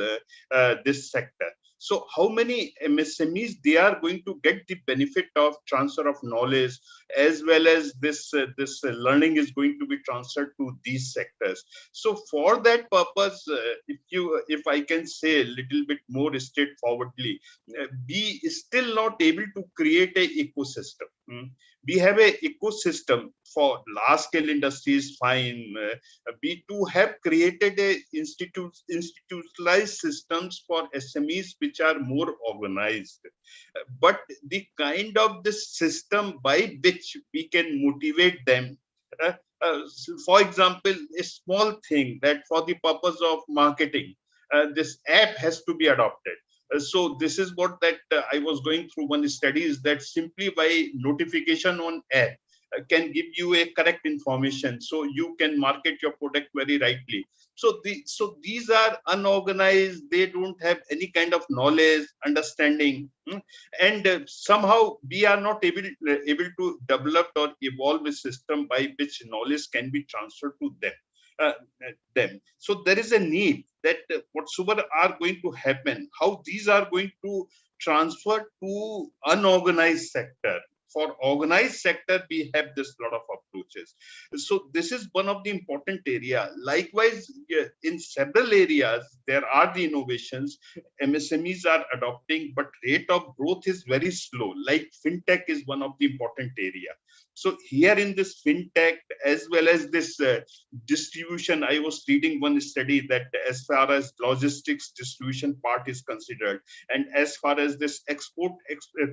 this sector. So how many MSMEs, they are going to get the benefit of transfer of knowledge, as well as this learning is going to be transferred to these sectors. So for that purpose, if I can say a little bit more straightforwardly, we still not able to create an ecosystem. We have an ecosystem for large scale industries, fine. We too have created a institutionalized systems for SMEs which are more organized. But the kind of this system by which we can motivate them, for example, a small thing that for the purpose of marketing, this app has to be adopted. So this is what that I was going through one study, is that simply by notification on app, can give you a correct information, so you can market your product very rightly. So these are unorganized. They don't have any kind of knowledge, understanding, and somehow we are not able to develop or evolve a system by which knowledge can be transferred to them. So there is a need that whatsoever are going to happen, how these are going to transfer to unorganized sector. For organized sector, we have this lot of approaches. So this is one of the important area. Likewise, in several areas, there are the innovations MSMEs are adopting, but rate of growth is very slow. Like fintech is one of the important area. So here in this fintech, as well as this distribution, I was reading one study that as far as logistics distribution part is considered, and as far as this export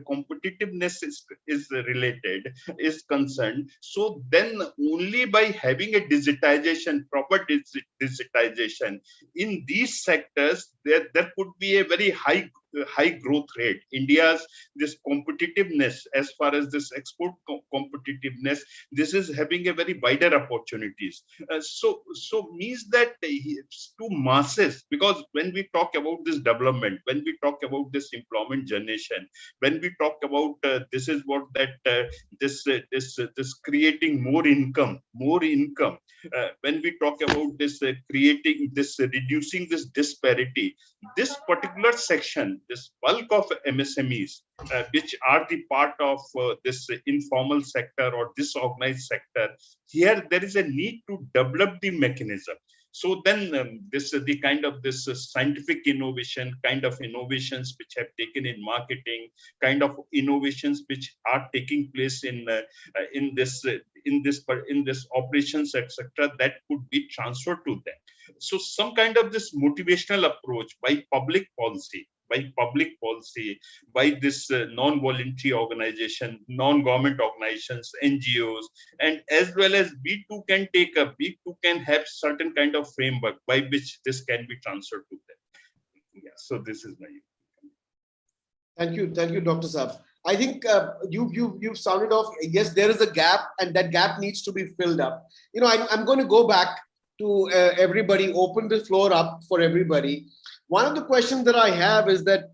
competitiveness is related, is concerned, so then only by having a digitization, proper digitization in these sectors, there could be a very high growth rate. India's this competitiveness, as far as this export competitiveness, this is having a very wider opportunities. So means that to masses, because when we talk about this development, when we talk about this employment generation, when we talk about this is what that this creating more income, when we talk about this creating this reducing this disparity, this particular section, this bulk of MSMEs, which are the part of this informal sector or disorganized sector, here there is a need to develop the mechanism. So then this the kind of this scientific innovation, kind of innovations which have taken in marketing, kind of innovations which are taking place in this operations, etc., that could be transferred to them. So some kind of this motivational approach by public policy, by this non-voluntary organization, non-government organizations, NGOs, and as well as we too can have certain kind of framework by which this can be transferred to them. Yeah, so this is my. Thank you, Dr. Saab. I think you've sounded off. Yes, there is a gap, and that gap needs to be filled up. I'm going to go back to everybody, open the floor up for everybody. One of the questions that I have is that,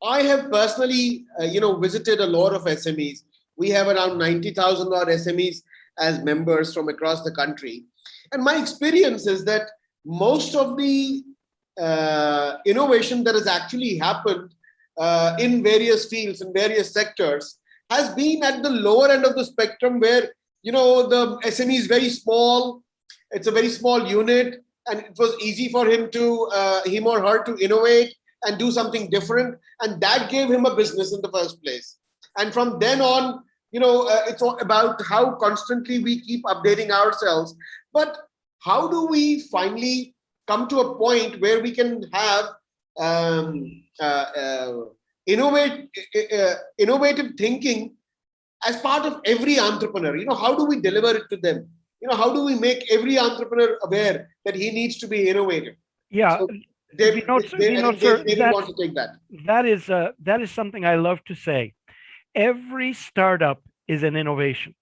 I have personally, visited a lot of SMEs. We have around 90,000 odd SMEs as members from across the country. And my experience is that most of the innovation that has actually happened in various fields, in various sectors, has been at the lower end of the spectrum where, the SME is very small. It's a very small unit, and it was easy for him or her to innovate and do something different. And that gave him a business in the first place. And from then on, it's all about how constantly we keep updating ourselves. But how do we finally come to a point where we can have innovative thinking as part of every entrepreneur? How do we deliver it to them? How do we make every entrepreneur aware that he needs to be innovative? Yeah, So David want to take that. That is something I love to say. Every startup is an innovation.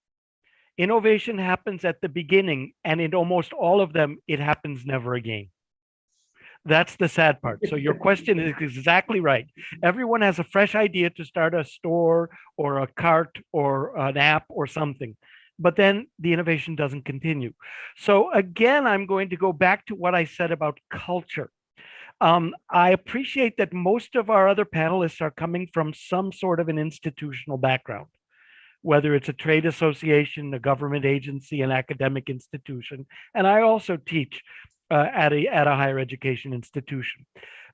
Innovation happens at the beginning, and in almost all of them, it happens never again. That's the sad part. So your question is exactly right. Everyone has a fresh idea to start a store or a cart or an app or something, but then the innovation doesn't continue. So again, I'm going to go back to what I said about culture. I appreciate that most of our other panelists are coming from some sort of an institutional background, whether it's a trade association, a government agency, an academic institution. And I also teach at a higher education institution.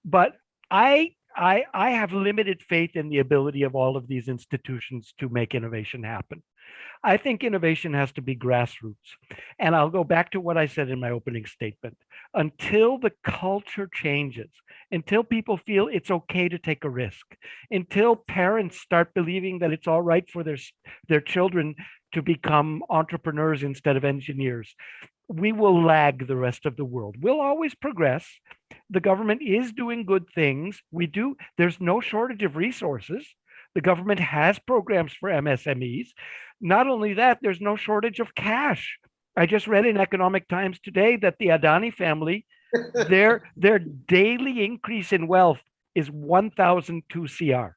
But I have limited faith in the ability of all of these institutions to make innovation happen. I think innovation has to be grassroots. And I'll go back to what I said in my opening statement. Until the culture changes, until people feel it's okay to take a risk, until parents start believing that it's all right for their children to become entrepreneurs instead of engineers, we will lag the rest of the world. We'll always progress. The government is doing good things. There's no shortage of resources. The government has programs for MSMEs. Not only that, there's no shortage of cash. I just read in Economic Times today that the Adani family, their daily increase in wealth is 1,002 CR.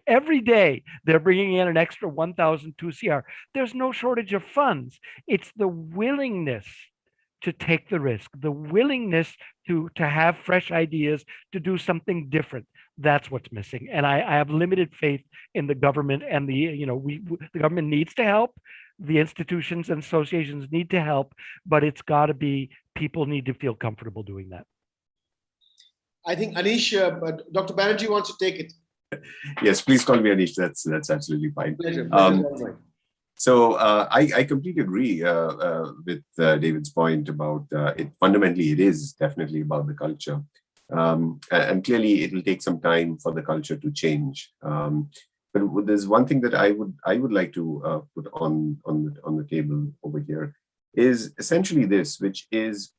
Every day they're bringing in an extra 1,002 CR. There's no shortage of funds. It's the willingness to take the risk, the willingness to have fresh ideas, to do something different. That's what's missing. And I have limited faith in the government, and the government needs to help. The institutions and associations need to help, but it's got to be, people need to feel comfortable doing that. I think Anish, Dr. Banerjee wants to take it. Yes, please call me Anish. That's absolutely fine. Pleasure. So I completely agree with David's point about it. Fundamentally, it is definitely about the culture, and clearly it will take some time for the culture to change. But there's one thing that I would like to put on the table over here is essentially this, which is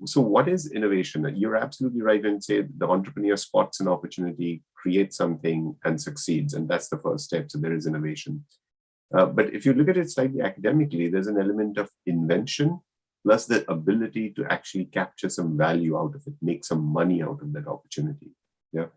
so what is innovation? You're absolutely right when you say the entrepreneur spots an opportunity, creates something, and succeeds, and that's the first step. So there is innovation. But if you look at it slightly academically, there's an element of invention plus the ability to actually capture some value out of it, make some money out of that opportunity. Yeah.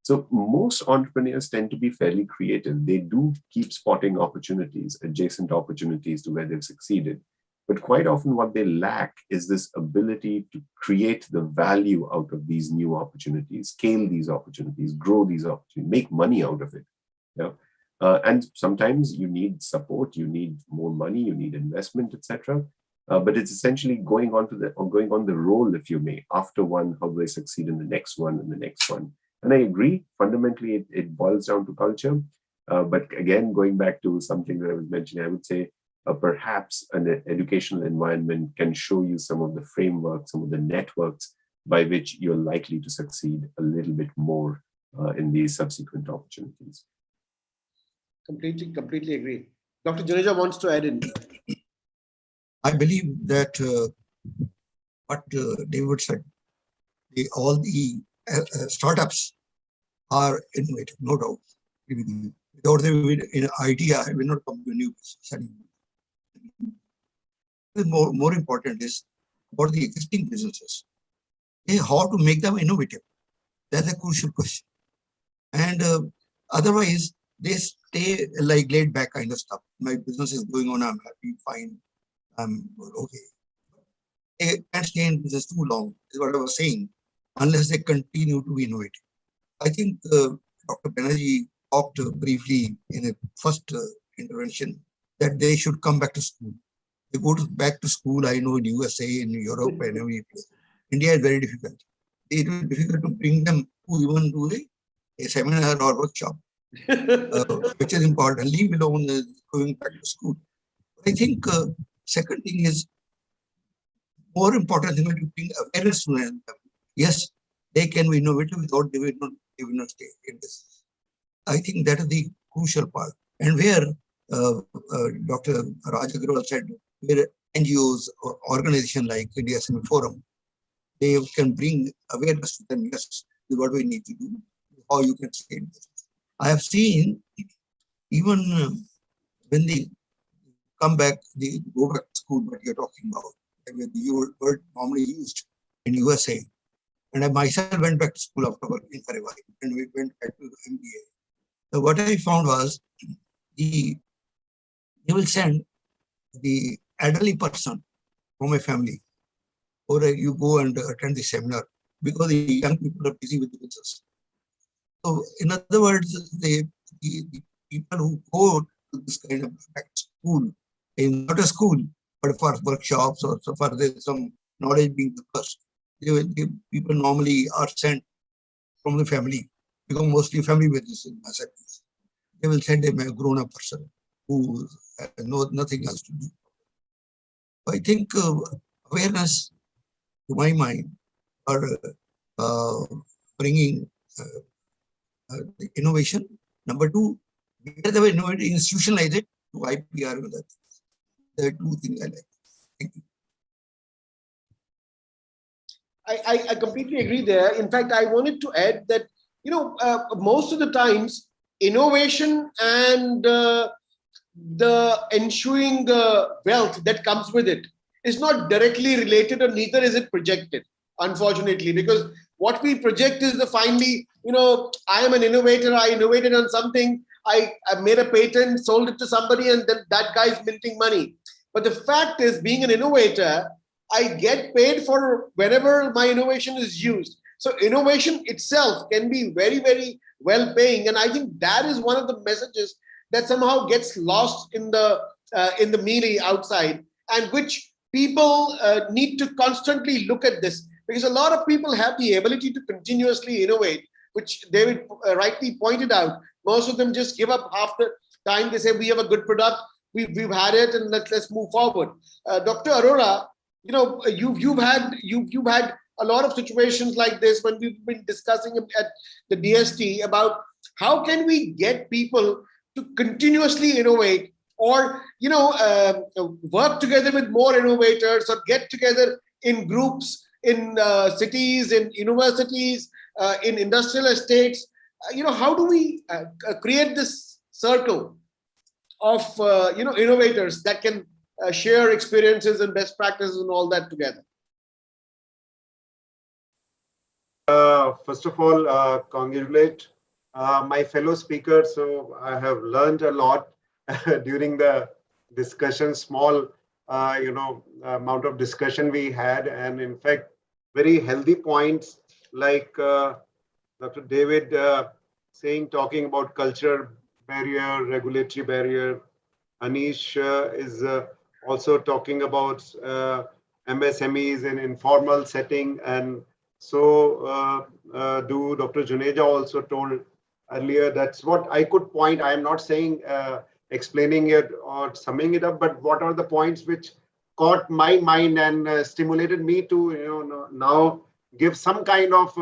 So most entrepreneurs tend to be fairly creative. They do keep spotting opportunities, adjacent opportunities to where they've succeeded. But quite often what they lack is this ability to create the value out of these new opportunities, scale these opportunities, grow these opportunities, make money out of it. Yeah. And sometimes you need support, you need more money, you need investment, etc. But it's essentially going on the roll, if you may, after one, how do they succeed in the next one and the next one. And I agree, fundamentally, it boils down to culture. But again, going back to something that I was mentioning, I would say perhaps an educational environment can show you some of the frameworks, some of the networks by which you're likely to succeed a little bit more in these subsequent opportunities. Completely agree. Dr. Jadeja wants to add in. I believe that what David said, all the startups are innovative, no doubt. Without the idea, I will not come to a new business. More important is about the existing businesses. How to make them innovative? That's a crucial question. And otherwise, they stay like laid back kind of stuff. My business is going on, I'm happy, fine, I'm okay. They can't stay in business too long, is what I was saying, unless they continue to be innovative. I think Dr. Banerjee talked briefly in a first intervention that they should come back to school. They go back to school, I know in USA, in Europe, and every place. India is very difficult. It will be difficult to bring them to even do a seminar or workshop. Which is important, leave alone going back to school. I think second thing is more important thing to bring awareness to them. Yes, they can be innovative without they will not stay in this. I think that is the crucial part. And where Dr. Raj Agrawal said, where NGOs or organizations like India SME Forum, they can bring awareness to them. Yes, this is what we need to do, how you can stay in this. I have seen even when they come back, they go back to school, what you're talking about, the word normally used in USA. And I myself went back to school after working for a while, and we went back to the MBA. So what I found was they will send the elderly person from a family, or you go and attend the seminar, because the young people are busy with the business. So, in other words, the people who go to this kind of school, in not a school, but for workshops or so for some knowledge being discussed, the people normally are sent from the family, because mostly family business in Massachusetts. They will send a grown-up person who knows nothing else to do. I think awareness, to my mind, are bringing the innovation. Number two, where they were innovating, institutionalize it to IPR and that. There are two things I like. Thank you. I completely agree there. In fact, I wanted to add that, most of the times innovation and the ensuing wealth that comes with it is not directly related, or neither is it projected, unfortunately, because what we project is the finally, I am an innovator, I innovated on something, I made a patent, sold it to somebody, and then that guy is minting money. But the fact is, being an innovator, I get paid for whenever my innovation is used. So innovation itself can be very, very well paying. And I think that is one of the messages that somehow gets lost in the melee outside, and which people need to constantly look at this, because a lot of people have the ability to continuously innovate, which David rightly pointed out. Most of them just give up half the time. They say, we have a good product, we've had it, and let's move forward. Dr. Arora, you've had a lot of situations like this when we've been discussing at the DST about how can we get people to continuously innovate, or work together with more innovators, or get together in groups in cities, in universities, in industrial estates. How do we create this circle of innovators that can share experiences and best practices and all that together? First of all, congratulate my fellow speakers. So I have learned a lot during the discussion, small, amount of discussion we had. And in fact, very healthy points like Dr. David talking about culture barrier, regulatory barrier. Anish is also talking about MSMEs in informal setting, and so do Dr. Juneja also told earlier. That's what I could point. I am not saying explaining it or summing it up, but what are the points which caught my mind and stimulated me to now give some kind of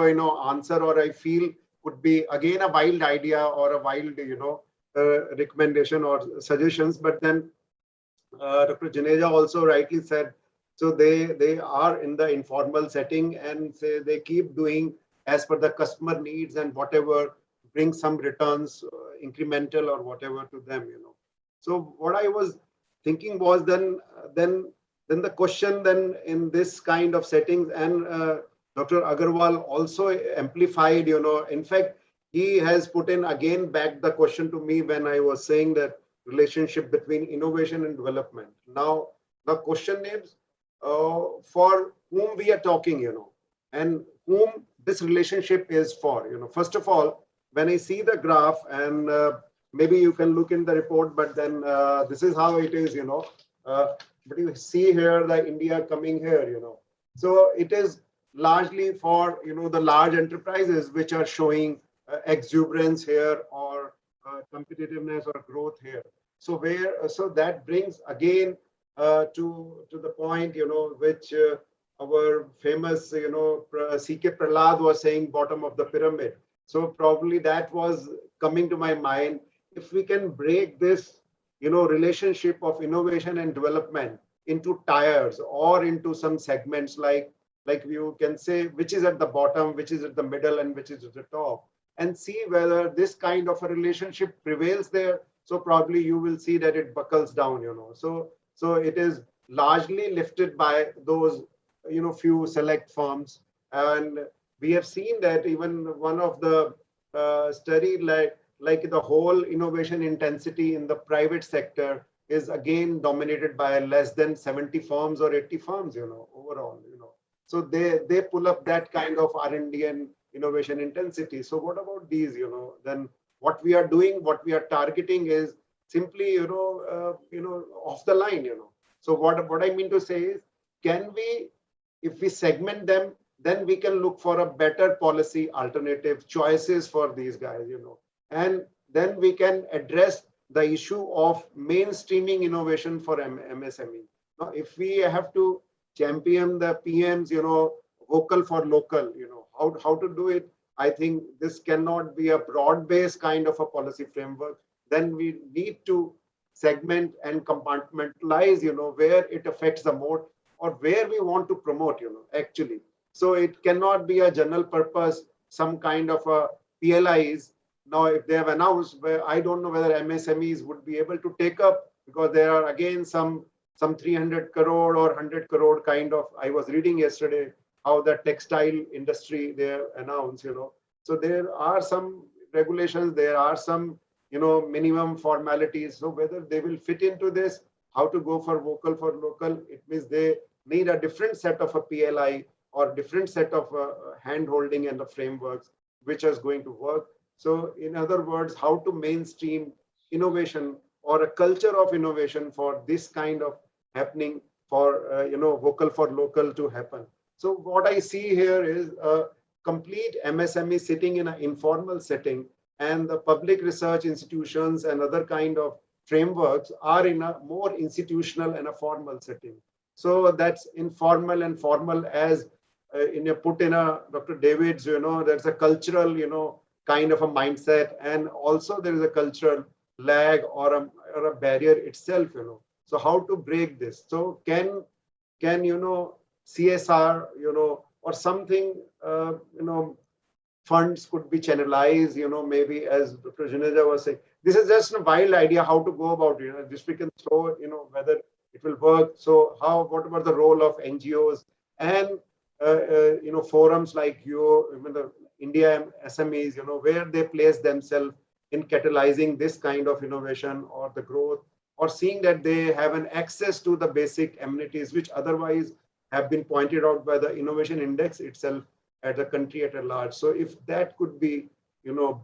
answer, or I feel could be again a wild idea or a wild recommendation or suggestions. But then Dr. Juneja also rightly said, so they are in the informal setting, and say they keep doing as per the customer needs and whatever brings some returns, incremental or whatever to them. So what I was thinking was then the question then in this kind of settings, and Dr. Agarwal also amplified, in fact, he has put in again back the question to me when I was saying that relationship between innovation and development. Now, the question is for whom we are talking, and whom this relationship is for. First of all, when I see the graph, and maybe you can look in the report, but then this is how it is, but you see here the India coming here, So it is largely for, the large enterprises which are showing exuberance here, or competitiveness or growth here. So that brings again to the point, which our famous, C.K. Prahlad was saying, bottom of the pyramid. So probably that was coming to my mind. If we can break this, relationship of innovation and development into tiers or into some segments, like you can say, which is at the bottom, which is at the middle, and which is at the top, and see whether this kind of a relationship prevails there. So probably you will see that it buckles down, So it is largely lifted by those, few select firms. And we have seen that even one of the study, like the whole innovation intensity in the private sector is again dominated by less than 70 firms or 80 firms, overall, So they pull up that kind of R&D and innovation intensity. So what about these, then what we are doing, what we are targeting is simply, off the line, So what I mean to say is, can we, if we segment them, then we can look for a better policy alternative choices for these guys, and then we can address the issue of mainstreaming innovation for MSME. Now, if we have to champion the PMs, vocal for local, how to do it, I think this cannot be a broad-based kind of a policy framework. Then we need to segment and compartmentalize, where it affects the most or where we want to promote, actually. So it cannot be a general purpose, some kind of a PLIs, now if they have announced, I don't know whether MSMEs would be able to take up, because there are again some 300 crore or 100 crore kind of, I was reading yesterday how the textile industry they have announced, So there are some regulations, there are some, minimum formalities. So whether they will fit into this, how to go for vocal for local, it means they need a different set of a PLI or different set of hand holding and the frameworks which is going to work. So in other words, how to mainstream innovation or a culture of innovation for this kind of happening, for vocal for local to happen. So what I see here is a complete MSME sitting in an informal setting, and the public research institutions and other kind of frameworks are in a more institutional and a formal setting. So that's informal and formal, as put in a Dr. David's, there's a cultural, kind of a mindset, and also there is a cultural lag or a barrier itself, So how to break this? So can CSR, or something, funds could be channelized, maybe as Dr. Juneja was saying. This is just a wild idea how to go about it. This we can throw, whether it will work. So what about the role of NGOs and, forums like the India SMEs, where they place themselves in catalyzing this kind of innovation or the growth, or seeing that they have an access to the basic amenities, which otherwise have been pointed out by the innovation index itself at the country at a large. So if that could be,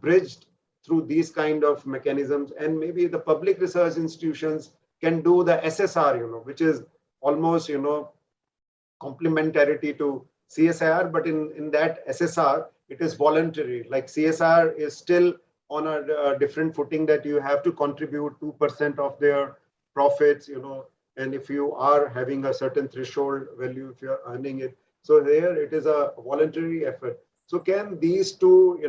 bridged through these kind of mechanisms, and maybe the public research institutions can do the SSR, which is almost, complementarity to CSIR, but in that SSR, it is voluntary. Like CSR is still on a different footing, that you have to contribute 2% of their profits, and if you are having a certain threshold value, if you're earning it. So there it is a voluntary effort. So can these two,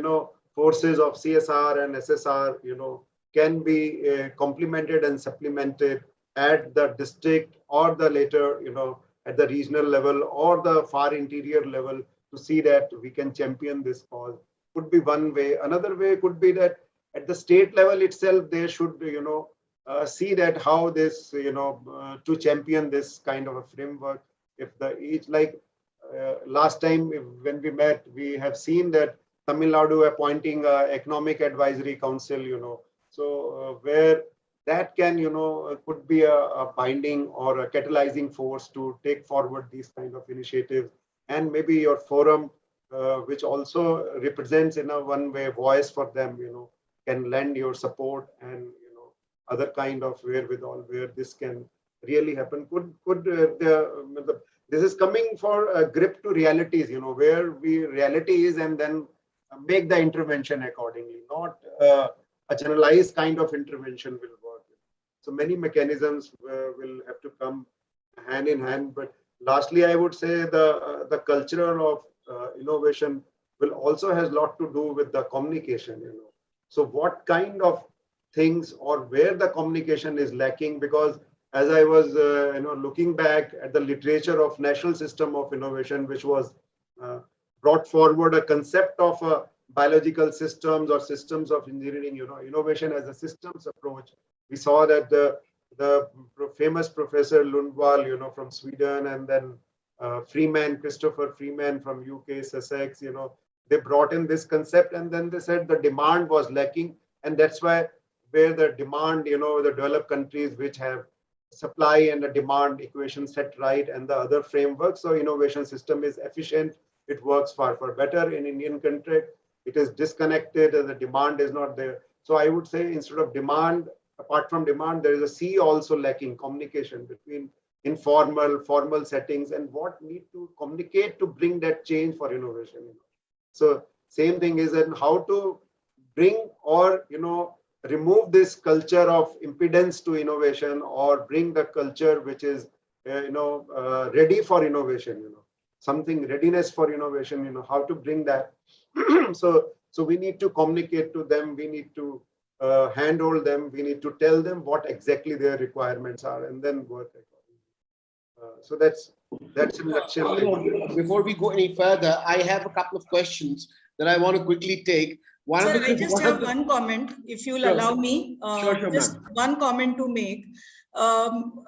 forces of CSR and SSR, can be complemented and supplemented at the district or the later, at the regional level or the far interior level, to see that we can champion this cause? Could be one way. Another way could be that at the state level itself, they should, see that how this, to champion this kind of a framework. If last time when we met, we have seen that Tamil Nadu appointing an economic advisory council, so where that can, could be a binding or a catalyzing force to take forward these kind of initiatives. And maybe your forum, which also represents in a one way voice for them, can lend your support and, other kind of wherewithal where this can really happen. This is coming for a grip to realities, where reality is, and then make the intervention accordingly. Not a generalized kind of intervention will work. So many mechanisms will have to come hand in hand. But lastly, I would say the culture of innovation will also has a lot to do with the communication. So what kind of things or where the communication is lacking? Because as I was looking back at the literature of National System of Innovation, which was brought forward a concept of biological systems or systems of engineering, innovation as a systems approach. We saw that the famous Professor Lundvall, from Sweden, and then Christopher Freeman from UK, Sussex, they brought in this concept, and then they said the demand was lacking. And that's why where the demand, the developed countries which have supply and the demand equation set right, and the other frameworks, so innovation system is efficient. It works far better. In Indian country, it is disconnected and the demand is not there. So I would say instead of demand, apart from demand, there is a C also lacking, communication between informal, formal settings, and what need to communicate to bring that change for innovation. So same thing is that how to bring or, remove this culture of impedance to innovation, or bring the culture which is, ready for innovation, something readiness for innovation, how to bring that. So we need to communicate to them. We need to handhold them. We need to tell them what exactly their requirements are, and then work accordingly. So that's in a nutshell. Before we go any further, I have a couple of questions that I want to quickly take. One Sir, of the, I just one have of the, one comment, if you'll sure, allow me. sure, Just ma'am. one comment to make.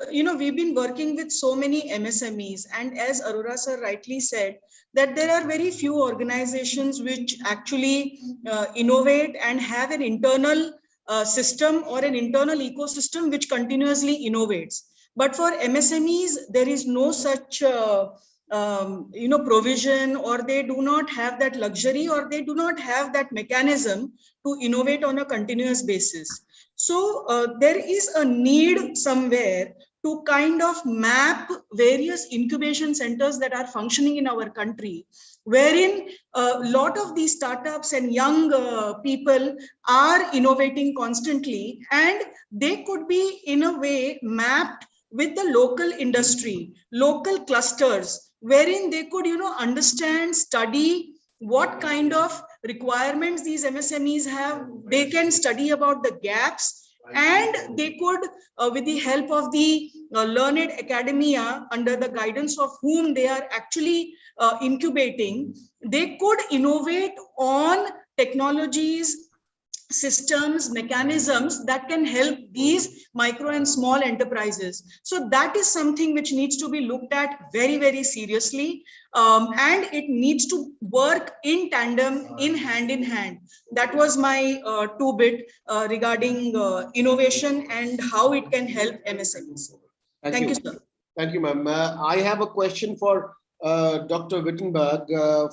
We've been working with so many MSMEs, and as Arora sir rightly said, that there are very few organizations which actually innovate and have an internal system or an internal ecosystem which continuously innovates. But for MSMEs, there is no such provision, or they do not have that luxury, or they do not have that mechanism to innovate on a continuous basis. So there is a need somewhere to kind of map various incubation centers that are functioning in our country, wherein a lot of these startups and young people are innovating constantly, and they could be in a way mapped with the local industry, local clusters, wherein they could, understand, study what kind of requirements these MSMEs have. They can study about the gaps, and they could, with the help of the learned academia, under the guidance of whom they are actually incubating, they could innovate on technologies, systems, mechanisms that can help these micro and small enterprises. So that is something which needs to be looked at very, very seriously. And it needs to work in tandem, in hand. That was my two bit regarding innovation and how it can help MSMEs. Thank you, sir. Thank you, ma'am. I have a question for Dr. Wittenberg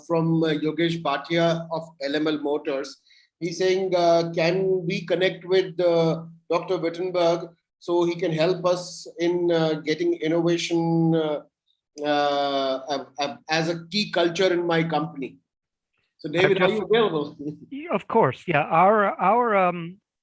from Yogesh Bhatia of LML Motors. He's saying, can we connect with Dr. Wittenberg so he can help us in getting innovation as a key culture in my company? So, David, are you available? Of course, yeah.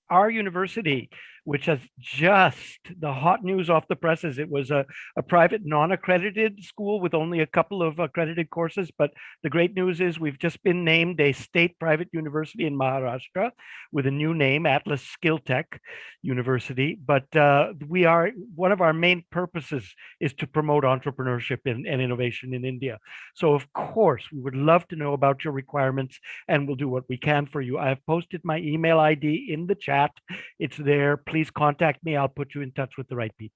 Our university, which has just the hot news off the presses, it was a private non-accredited school with only a couple of accredited courses. But the great news is we've just been named a state private university in Maharashtra with a new name, Atlas Skill Tech University. But one of our main purposes is to promote entrepreneurship and innovation in India. So of course, we would love to know about your requirements, and we'll do what we can for you. I've posted my email ID in the chat. It's there. Please contact me. I'll put you in touch with the right people.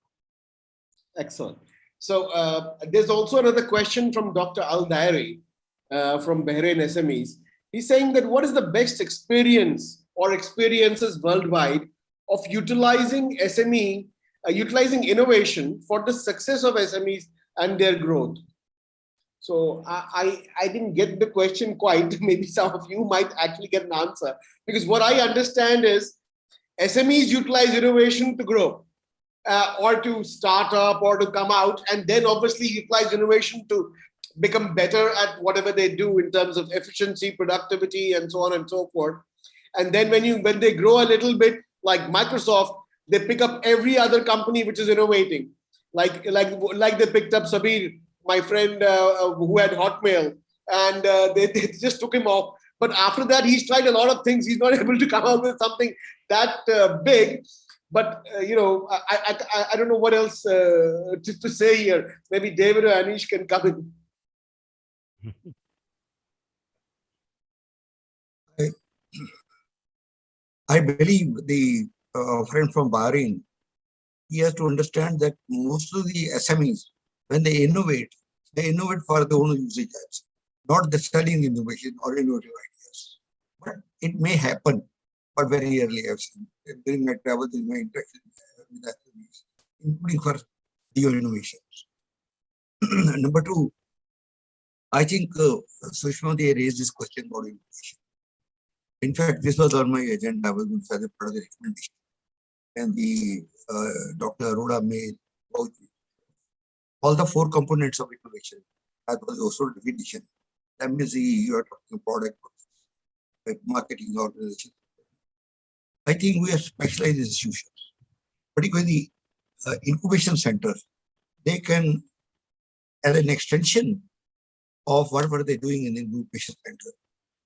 Excellent. So there's also another question from Dr. Al Dairi from Bahrain SMEs. He's saying that what is the best experience or experiences worldwide of utilizing utilizing innovation for the success of SMEs and their growth? So I didn't get the question quite. Maybe some of you might actually get an answer, because what I understand is SMEs utilize innovation to grow or to start up or to come out, and then obviously utilize innovation to become better at whatever they do in terms of efficiency, productivity, and so on and so forth. And then when they grow a little bit, like Microsoft, they pick up every other company which is innovating. Like they picked up Sabir, my friend who had Hotmail, and they just took him off. But after that, he's tried a lot of things. He's not able to come out with something that big. But I don't know what else to say here. Maybe David or Anish can come in. I believe the friend from Bahrain, he has to understand that most of the SMEs, when they innovate for their own usage, not the selling innovation or innovative ideas. But it may happen, but very rarely I've seen. During my travels, in my interaction with SMEs, including for new innovations. Number two, I think Sushma raised this question about innovation. In fact, this was on my agenda. I was going to say part of the recommendation. And the Dr. Arora made about all the four components of innovation. That was also definition. That means you are talking product, like marketing organization. I think we are specialized institutions, particularly incubation centers. They can, as an extension of whatever they're doing in the incubation center,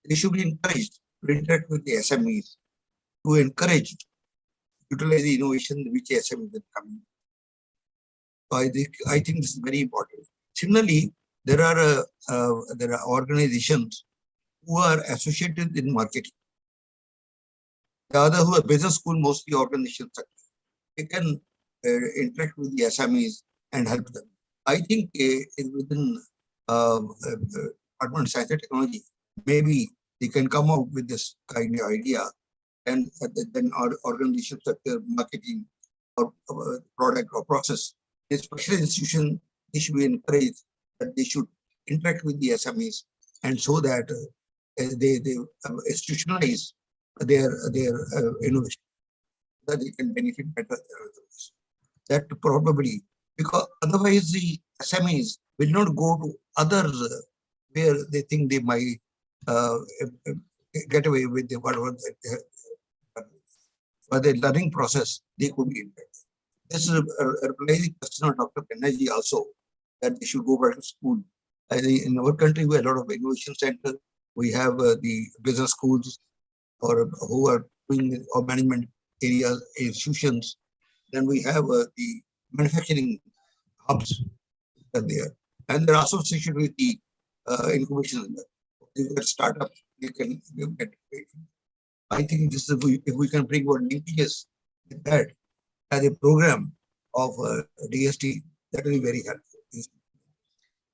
they should be encouraged to interact with the SMEs, to encourage, utilize the innovation which SMEs are coming. I think this is very important. Similarly, there are organizations who are associated in marketing. The other who are business school, mostly organization sector. They can interact with the SMEs and help them. I think within Department of Science and Technology, maybe they can come out with this kind of idea, and then our organization sector, marketing, or product or process. A special institution, they should be encouraged that they should interact with the SMEs, and so that they institutionalize their innovation, that they can benefit better than others. That probably, because otherwise the SMEs will not go to others where they think they might get away with whatever but the learning process they could be impacted. This is a replying question of Dr. Banerjee also, that they should go back to school. In our country, we have a lot of innovation centers. We have the business schools, or who are doing or management areas, institutions. Then we have the manufacturing hubs that are there, and they're associated with the incubation. If they're startups, they can get. I think this is if we can bring more linkages with that as a program of DST, that will be very helpful.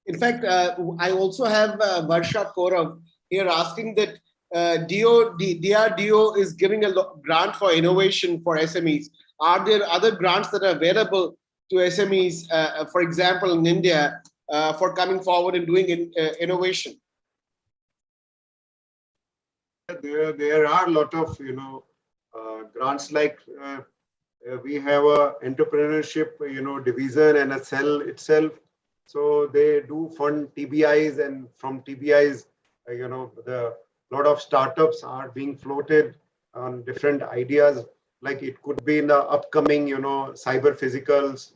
In fact, I also have Varsha Korav here asking that DRDO is giving a grant for innovation for SMEs. Are there other grants that are available to SMEs, for example, in India, for coming forward and doing innovation? There are a lot of grants, like we have a entrepreneurship division and a cell itself. So they do fund TBIs, and from TBIs, the lot of startups are being floated on different ideas. Like it could be in the upcoming, cyber physicals,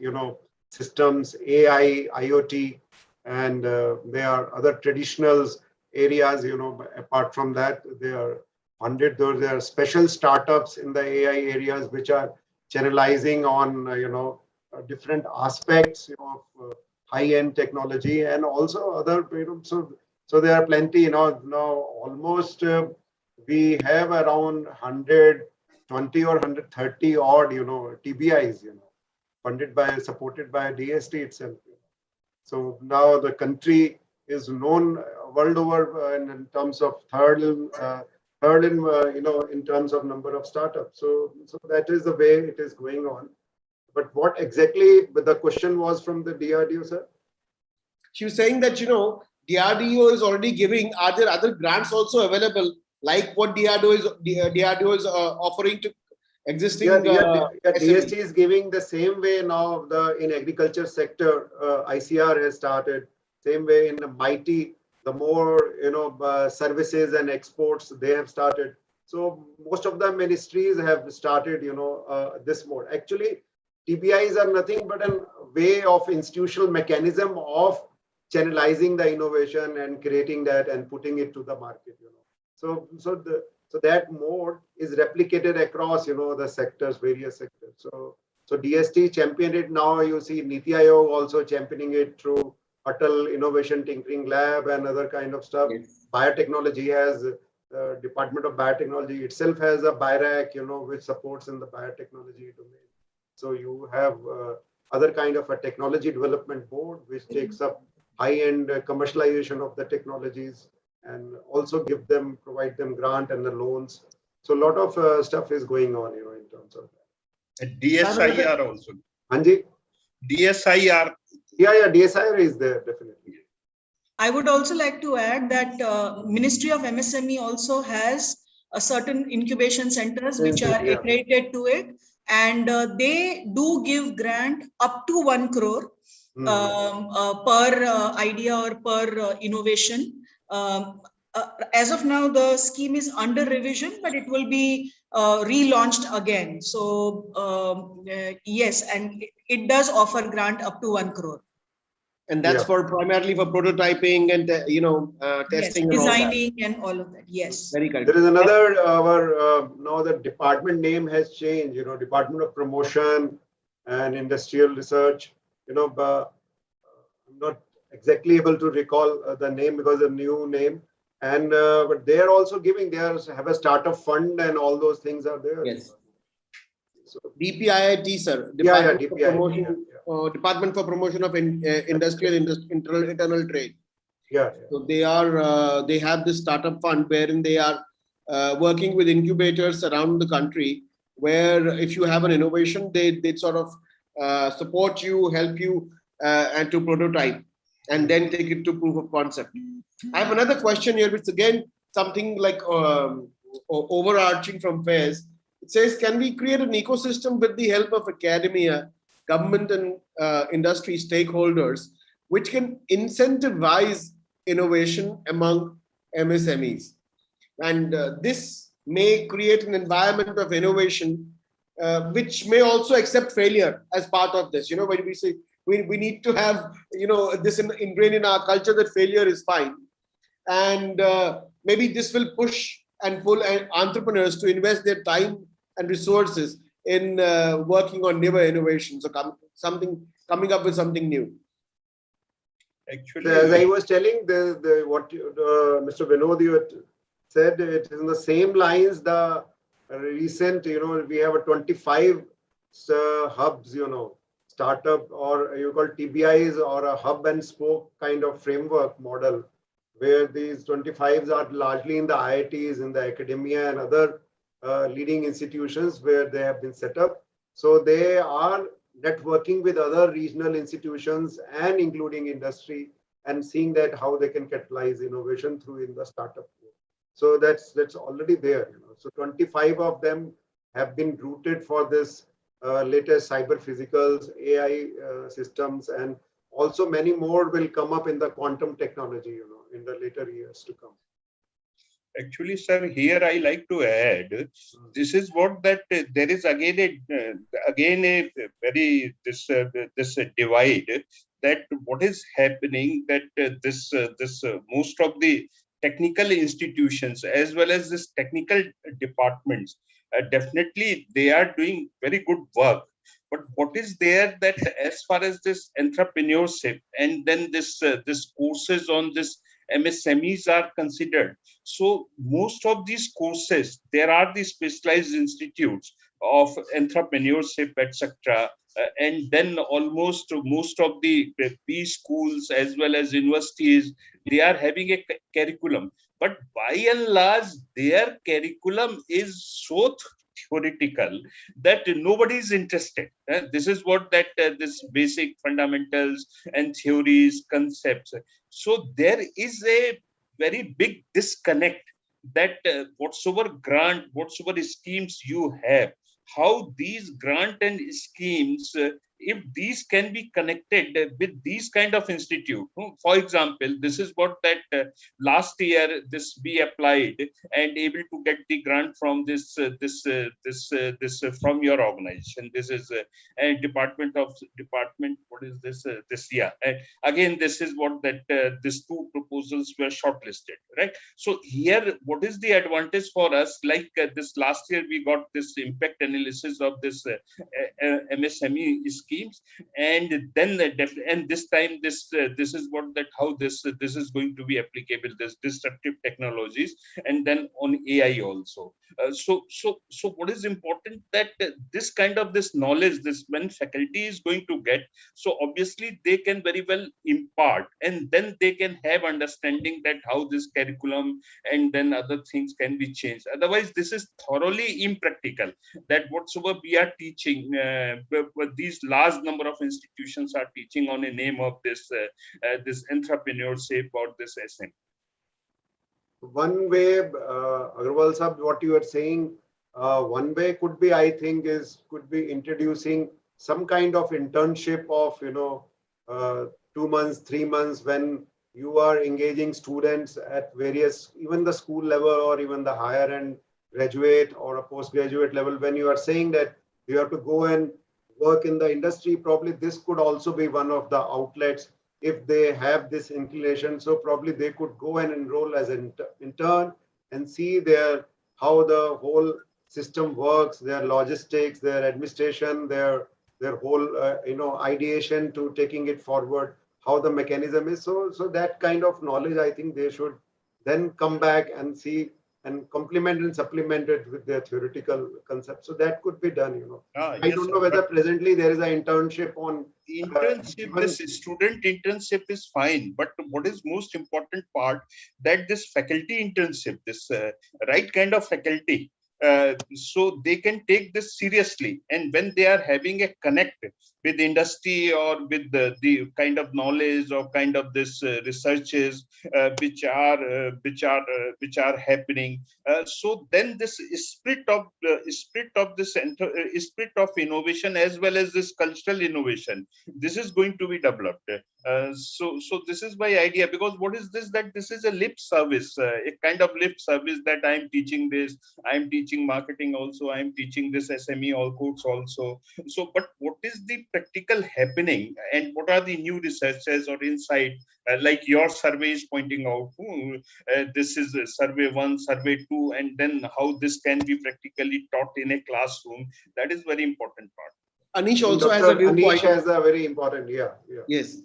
systems, AI, IoT, and there are other traditional areas. Apart from that, they are funded. There are special startups in the AI areas which are channelizing on, different aspects of high-end technology, and also other, so there are plenty, now almost we have around 120 or 130 odd, TBIs, supported by DST itself. So now the country is known world over in terms of third in terms of number of startups. So that is the way it is going on. But what exactly the question was from the DRDO, sir? She was saying that, DRDO is already giving. Are there other grants also available, like what DRDO is offering to existing? DST is giving the same way now. In agriculture sector, ICR has started. Same way in the MIT, the more services and exports they have started. So most of the ministries have started this mode. Actually, TBIs are nothing but a way of institutional mechanism of channelizing the innovation and creating that and putting it to the market. So that mode is replicated across the sectors, various sectors. So DST championed it. Now you see Niti Aayog also championing it through Atal Innovation Tinkering Lab and other kind of stuff. Yes. Biotechnology has Department of Biotechnology itself has a BIRAC, which supports in the biotechnology domain. So you have other kind of a technology development board, which takes up high-end commercialization of the technologies, and also provide them grant and the loans. So a lot of stuff is going on, in terms of that. DSIR also. Anji? DSIR. Yeah, DSIR is there, definitely. I would also like to add that Ministry of MSME also has a certain incubation centers which are accredited to it, and they do give grant up to 1 crore per idea or per innovation. As of now, the scheme is under revision, but it will be relaunched again. So yes, and it does offer grant up to 1 crore. And that's for primarily for prototyping and testing, yes, designing and all of that. Yes, very correct. There is another now the department name has changed. Department of Promotion and Industrial Research. I'm not exactly able to recall the name because of the new name. And but they are also giving, have a startup fund and all those things are there. Yes. So, DPIIT, sir. yeah, Department for DPIIT, Promotion, Department for Promotion of Industrial Internal Trade. yeah. So they have this startup fund wherein they are working with incubators around the country, where if you have an innovation, they sort of support you, help you, and to prototype, and then take it to proof of concept. I have another question here, which is again something like overarching from FAIRS. It says, can we create an ecosystem with the help of academia, government, and industry stakeholders, which can incentivize innovation among MSMEs? And this may create an environment of innovation, which may also accept failure as part of this. You know, when we say we need to have, you know, this ingrained in our culture that failure is fine. And maybe this will push and pull entrepreneurs to invest their time and resources in working on newer innovations or coming up with something new. Actually, As I was telling, what Mr. Vinod you had said, it is in the same lines. The recent, you know, we have a 25 hubs, you know, startup, or you call TBIs, or a hub and spoke kind of framework model, where these 25s are largely in the IITs, in the academia and other leading institutions where they have been set up. So they are networking with other regional institutions and including industry, and seeing that how they can catalyze innovation through in the startup. So that's already there. You know. So 25 of them have been rooted for this latest cyber physicals, AI systems, and also many more will come up in the quantum technology, you know, in the later years to come. Actually, sir, here I like to add, this is what that there is again a very this divide, that what is happening, that this most of the technical institutions as well as this technical departments, definitely they are doing very good work. But what is there, that as far as this entrepreneurship and then this courses on this MSMEs are considered, so most of these courses, there are these specialized institutes of entrepreneurship, etc. And then almost most of the B schools as well as universities, they are having a curriculum. But by and large, their curriculum is so theoretical that nobody is interested. This is what that this basic fundamentals and theories, concepts. So there is a very big disconnect, that whatsoever grant, whatsoever schemes you have, how these grant and schemes, if these can be connected with these kind of institute. For example, this is what that last year this we applied and able to get the grant from this from your organization. This is a department. What is this? This year. And again, this is what that these two proposals were shortlisted, right? So here, what is the advantage for us? Like this last year, we got this impact analysis of this MSME schemes, and then and this time this is what that how this is going to be applicable, this disruptive technologies, and then on AI also. So what is important, that this kind of this knowledge, this when faculty is going to get, so obviously they can very well impart, and then they can have understanding that how this curriculum and then other things can be changed. Otherwise, this is thoroughly impractical, that whatsoever we are teaching, these large number of institutions are teaching on a name of this this entrepreneurship or this SM. One way, Agarwal Sahab, what you are saying, one way could be, I think, could be introducing some kind of internship of, 2 months, 3 months, when you are engaging students at various, even the school level or even the higher end graduate or a postgraduate level, when you are saying that you have to go and work in the industry, probably this could also be one of the outlets if they have this inclination. So probably they could go and enroll as an intern and see how the whole system works, their logistics, their administration, their whole ideation to taking it forward, how the mechanism is. So that kind of knowledge, I think they should then come back and see and complement and supplement it with their theoretical concepts. So that could be done, I Yes, don't sir, know whether but presently there is an internship on internship, this student internship is fine, but what is most important part, that this faculty internship, this right kind of faculty, so they can take this seriously, and when they are having a connect with industry or with the kind of knowledge or kind of this researches which are happening, so then this spirit of this spirit of innovation as well as this cultural innovation, this is going to be developed. So this is my idea, because what is this, that this is a lip service, a kind of lip service, that I am teaching this, I am teaching marketing also, I am teaching this SME all course also. So but what is the practical happening, and what are the new researches or insight, like your survey is pointing out, this is survey 1, survey 2, and then how this can be practically taught in a classroom. That is very important part. Anish also has a Dr. Anish viewpoint. has a very important, Yes.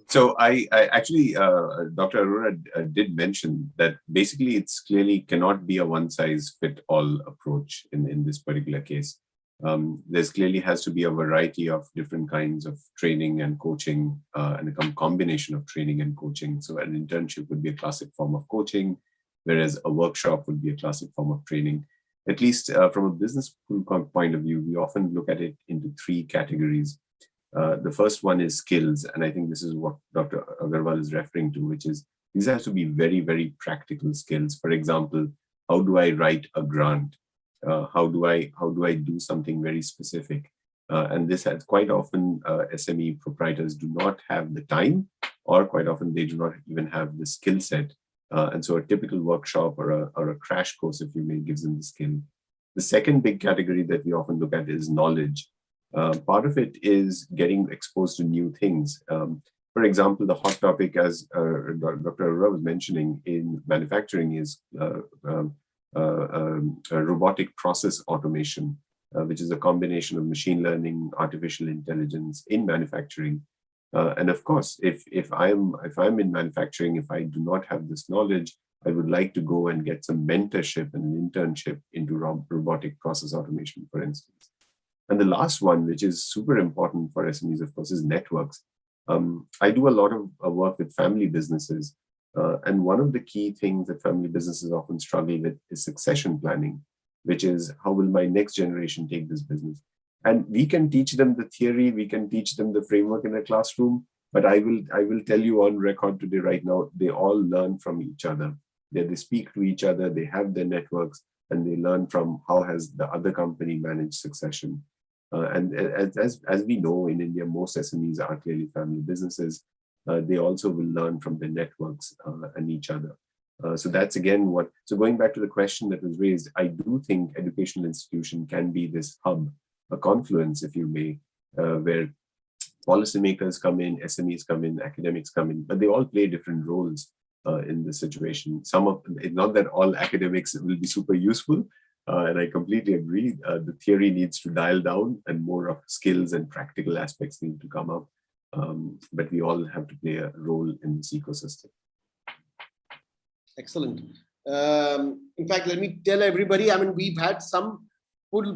So I actually, Dr. Arora did mention that basically it's clearly cannot be a one size fit all approach in this particular case. There's clearly has to be a variety of different kinds of training and coaching, and a combination of training and coaching. So an internship would be a classic form of coaching, whereas a workshop would be a classic form of training. At least from a business school point of view, we often look at it into 3 categories. The first one is skills, and I think this is what Dr. Agarwal is referring to, which is these have to be very, very practical skills. For example, how do I write a grant? How do I do something very specific? And this has quite often SME proprietors do not have the time, or quite often they do not even have the skill set. And so a typical workshop or a crash course, if you may, gives them the skill. The second big category that we often look at is knowledge. Part of it is getting exposed to new things. For example, the hot topic, as Dr. Arora was mentioning in manufacturing, is robotic process automation, which is a combination of machine learning, artificial intelligence in manufacturing. And of course, if I'm in manufacturing, if I do not have this knowledge, I would like to go and get some mentorship and an internship into robotic process automation, for instance. And the last one, which is super important for SMEs, of course, is networks. I do a lot of work with family businesses. And one of the key things that family businesses often struggle with is succession planning, which is how will my next generation take this business? And we can teach them the theory, we can teach them the framework in a classroom, but I will tell you on record today, right now, they all learn from each other. They speak to each other, they have their networks, and they learn from how has the other company managed succession. And as we know, in India, most SMEs are clearly family businesses. They also will learn from their networks and each other. So that's again so going back to the question that was raised, I do think educational institution can be this hub, a confluence, if you may, where policymakers come in, SMEs come in, academics come in, but they all play different roles in this situation. It's not that all academics will be super useful, and I completely agree. The theory needs to dial down, and more of skills and practical aspects need to come up. But we all have to play a role in this ecosystem. Excellent. In fact, let me tell everybody, I mean, we've had some pull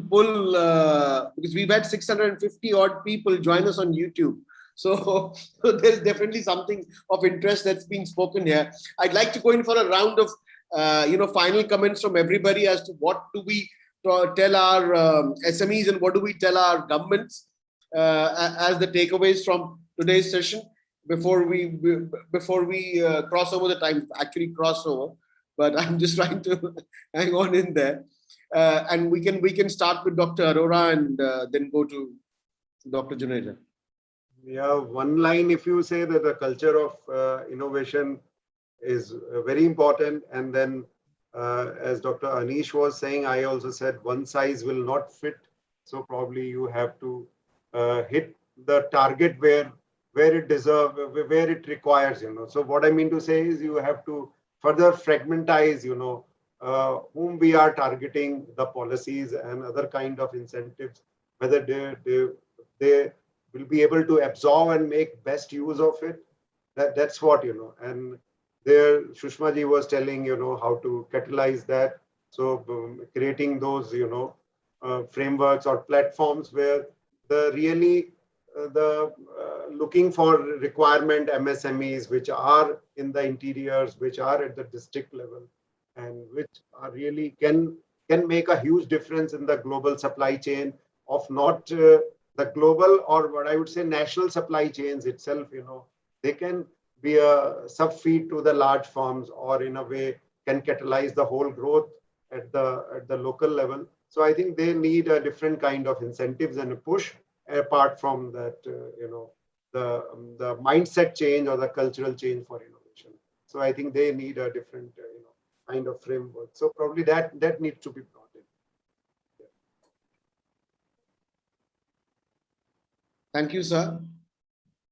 because we've had 650 odd people join us on YouTube. So there's definitely something of interest that's being spoken here. I'd like to go in for a round of final comments from everybody as to what do we tell our SMEs and what do we tell our governments as the takeaways from today's session before we cross over the time, actually cross over, but I'm just trying to hang on in there. And we can start with Dr. Arora and then go to Dr. Juneja. Yeah, one line, if you say that the culture of innovation is very important, and then as Dr. Anish was saying, I also said one size will not fit. So probably you have to hit the target where it deserves, where it requires, So what I mean to say is you have to further fragmentize, whom we are targeting, the policies and other kind of incentives, whether they will be able to absorb and make best use of it. That's what, and there Shushma ji was telling, how to catalyze that. So creating those, frameworks or platforms where the really the looking for requirement MSMEs, which are in the interiors, which are at the district level, and which are really can make a huge difference in the global supply chain of not the global, or what I would say national supply chains itself. They can be a sub-feed to the large firms, or in a way can catalyze the whole growth at the local level. So I think they need a different kind of incentives and a push, apart from that, the mindset change or the cultural change for innovation. So I think they need a different, kind of framework. So probably that needs to be brought in. Thank you, sir.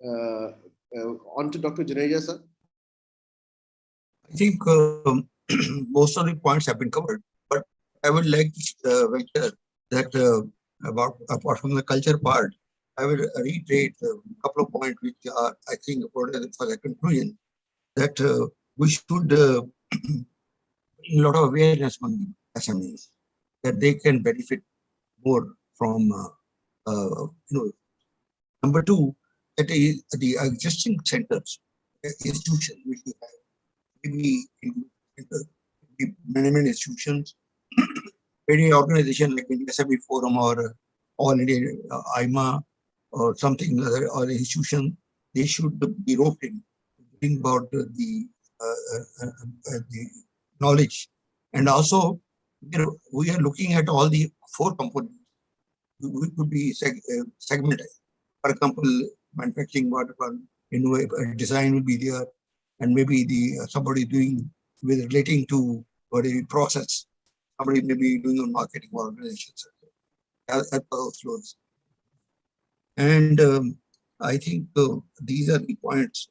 On to Dr. Janeja, sir. I think most of the points have been covered, but I would like to venture that apart from the culture part, I will reiterate a couple of points which are, I think, important for the conclusion, that we should bring a lot of awareness on the SMEs, that they can benefit more from, Number two, that the existing centers, institutions which we have, maybe management institutions, any organization like the SME Forum or All India IMA or something other, or institution, they should be roped in, bring about the knowledge. And also, we are looking at all the four components. We could be segmented. For example, manufacturing, design will be there, and maybe the somebody doing with relating to what a process. Somebody may be doing on marketing organizations at those floors. And I think these are the points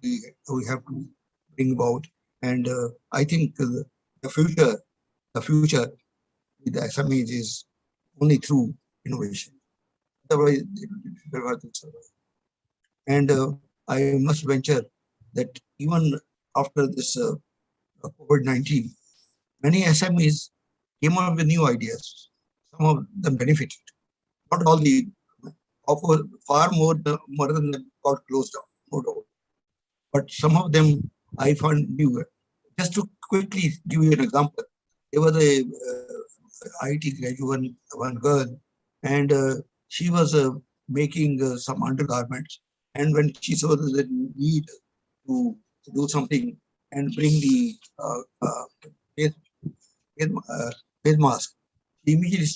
we have to bring about. And I think the future with the SMEs is only through innovation. Otherwise, they will survive. And I must venture that even after this COVID-19, many SMEs came up with new ideas. Some of them benefited. Not all the offer, far more than them got closed down, no doubt. But some of them I found new. Just to quickly give you an example, there was a IT graduate, one girl, and she was making some undergarments. And when she saw the need to do something and bring the face mask, she immediately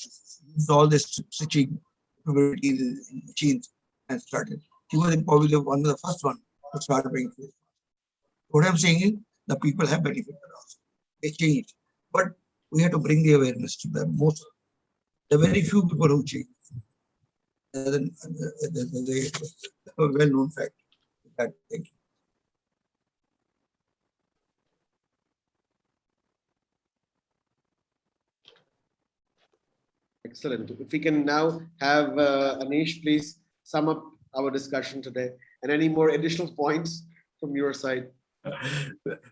used all this stitching machines and started. She was probably one of the first one to start bringing face masks. What I'm saying is the people have benefited also. They changed. But we have to bring the awareness to them. Most, the very few people who change. The well-known fact. Thank you. Excellent. If we can now have Anish, please sum up our discussion today, and any more additional points from your side.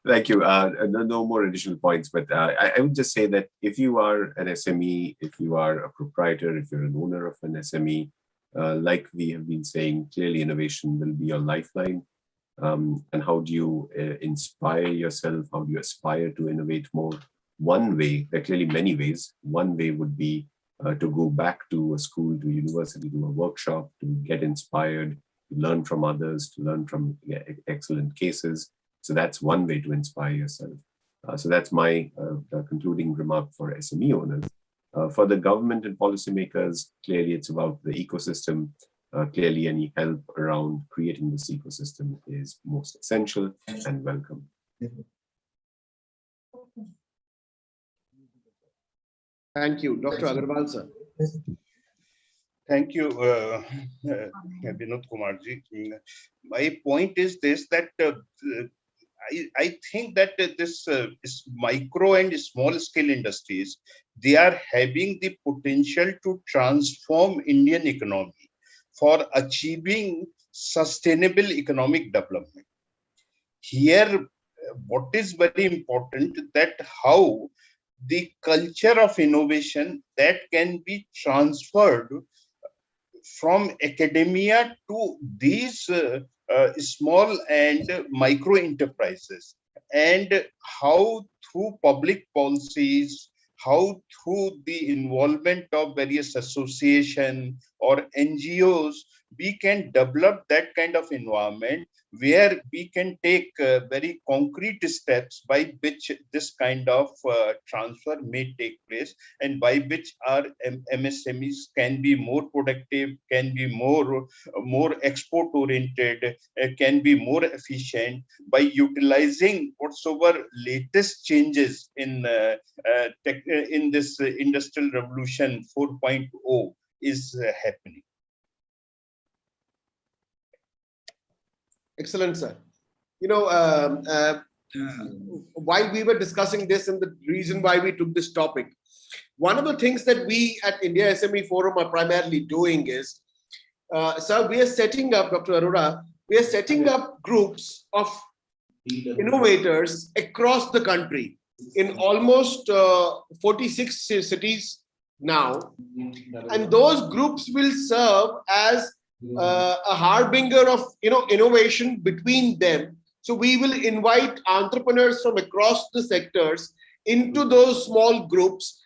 Thank you. No more additional points, but I would just say that if you are an SME, if you are a proprietor, if you're an owner of an SME, like we have been saying, clearly innovation will be your lifeline. And how do you inspire yourself? How do you aspire to innovate more? One way, there are clearly many ways. One way would be to go back to a school, to a university, to a workshop, to get inspired, to learn from others, to learn from excellent cases. So that's one way to inspire yourself. So that's my concluding remark for SME owners. For the government and policymakers, clearly it's about the ecosystem. Clearly any help around creating this ecosystem is most essential and welcome. Thank you. Dr. Agarwal, sir. Thank you, Vinod Kumarji. My point is this, that I think that this micro and small scale industries, they are having the potential to transform Indian economy for achieving sustainable economic development. Here, what is very important, that how the culture of innovation that can be transferred from academia to these small and micro enterprises, and how through public policies, how through the involvement of various association or NGOs, we can develop that kind of environment where we can take very concrete steps by which this kind of transfer may take place, and by which our MSMEs can be more productive, can be more export oriented, can be more efficient by utilizing whatsoever latest changes in in this industrial revolution 4.0 is happening. Excellent, sir. You know, while we were discussing this and the reason why we took this topic, one of the things that we at India SME Forum are primarily doing is, sir, we are setting up, Dr. Arora, we are setting up groups of innovators across the country in almost 46 cities now. And those groups will serve as a harbinger of innovation between them. So we will invite entrepreneurs from across the sectors into those small groups,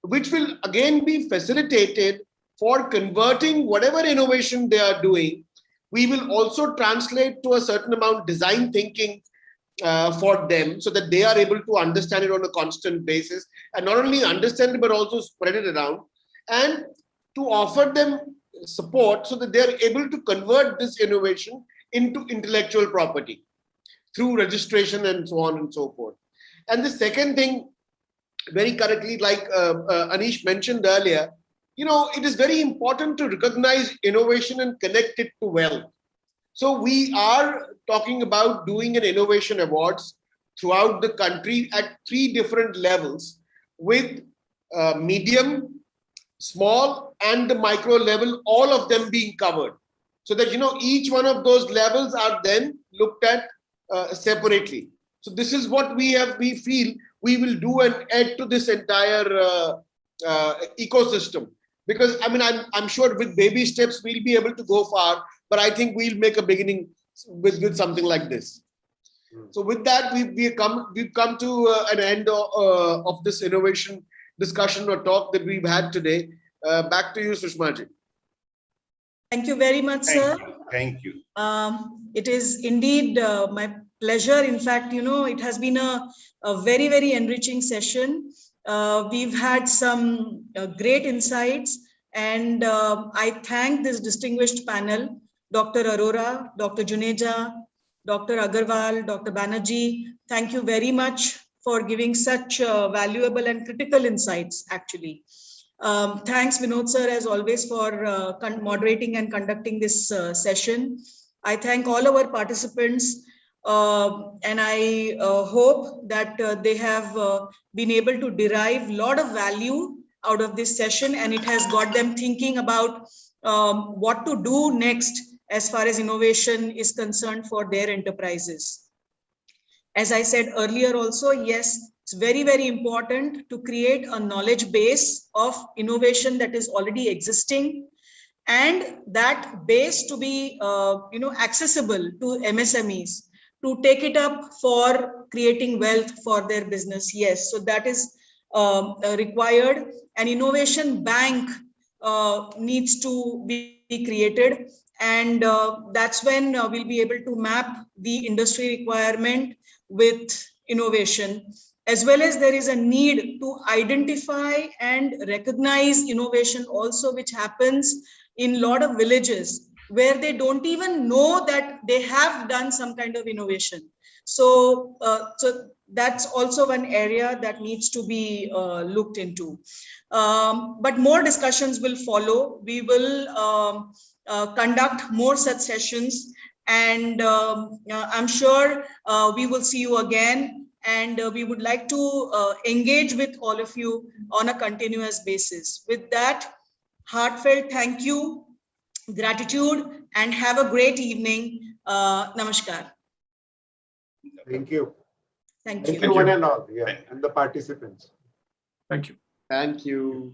which will again be facilitated for converting whatever innovation they are doing. We will also translate to a certain amount design thinking for them, so that they are able to understand it on a constant basis, and not only understand it but also spread it around, and to offer them support so that they are able to convert this innovation into intellectual property through registration and so on and so forth. And the second thing, very correctly, like Anish mentioned earlier, it is very important to recognize innovation and connect it to wealth. So we are talking about doing an innovation awards throughout the country at 3 different levels, with medium, small, and the micro level, all of them being covered, so that each one of those levels are then looked at separately. So this is what we feel we will do and add to this entire ecosystem. Because I'm sure with baby steps we'll be able to go far, but I think we'll make a beginning with something like this. So with that, we've come to an end of this innovation discussion or talk that we've had today. Back to you, Sushma ji. Thank you very much, sir. Thank you. It is indeed my pleasure. In fact, it has been a very, very enriching session. We've had some great insights, and I thank this distinguished panel, Dr. Arora, Dr. Juneja, Dr. Agarwal, Dr. Banerjee. Thank you very much for giving such valuable and critical insights, actually. Thanks, Vinod sir, as always, for moderating and conducting this session. I thank all our participants, and I hope that they have been able to derive a lot of value out of this session, and it has got them thinking about what to do next as far as innovation is concerned for their enterprises. As I said earlier also, yes, it's very, very important to create a knowledge base of innovation that is already existing, and that base to be accessible to MSMEs, to take it up for creating wealth for their business. Yes, so that is required. An innovation bank needs to be created, and that's when we'll be able to map the industry requirement with innovation, as well as there is a need to identify and recognize innovation also, which happens in a lot of villages where they don't even know that they have done some kind of innovation. So that's also one area that needs to be looked into. But more discussions will follow. We will conduct more such sessions, and I'm sure we will see you again, and we would like to engage with all of you on a continuous basis. With that, heartfelt thank you, gratitude, and have a great evening. Namaskar. Thank you. Thank Thank you. you, Thank one you. and all. Yeah, and the participants. Thank you. Thank you.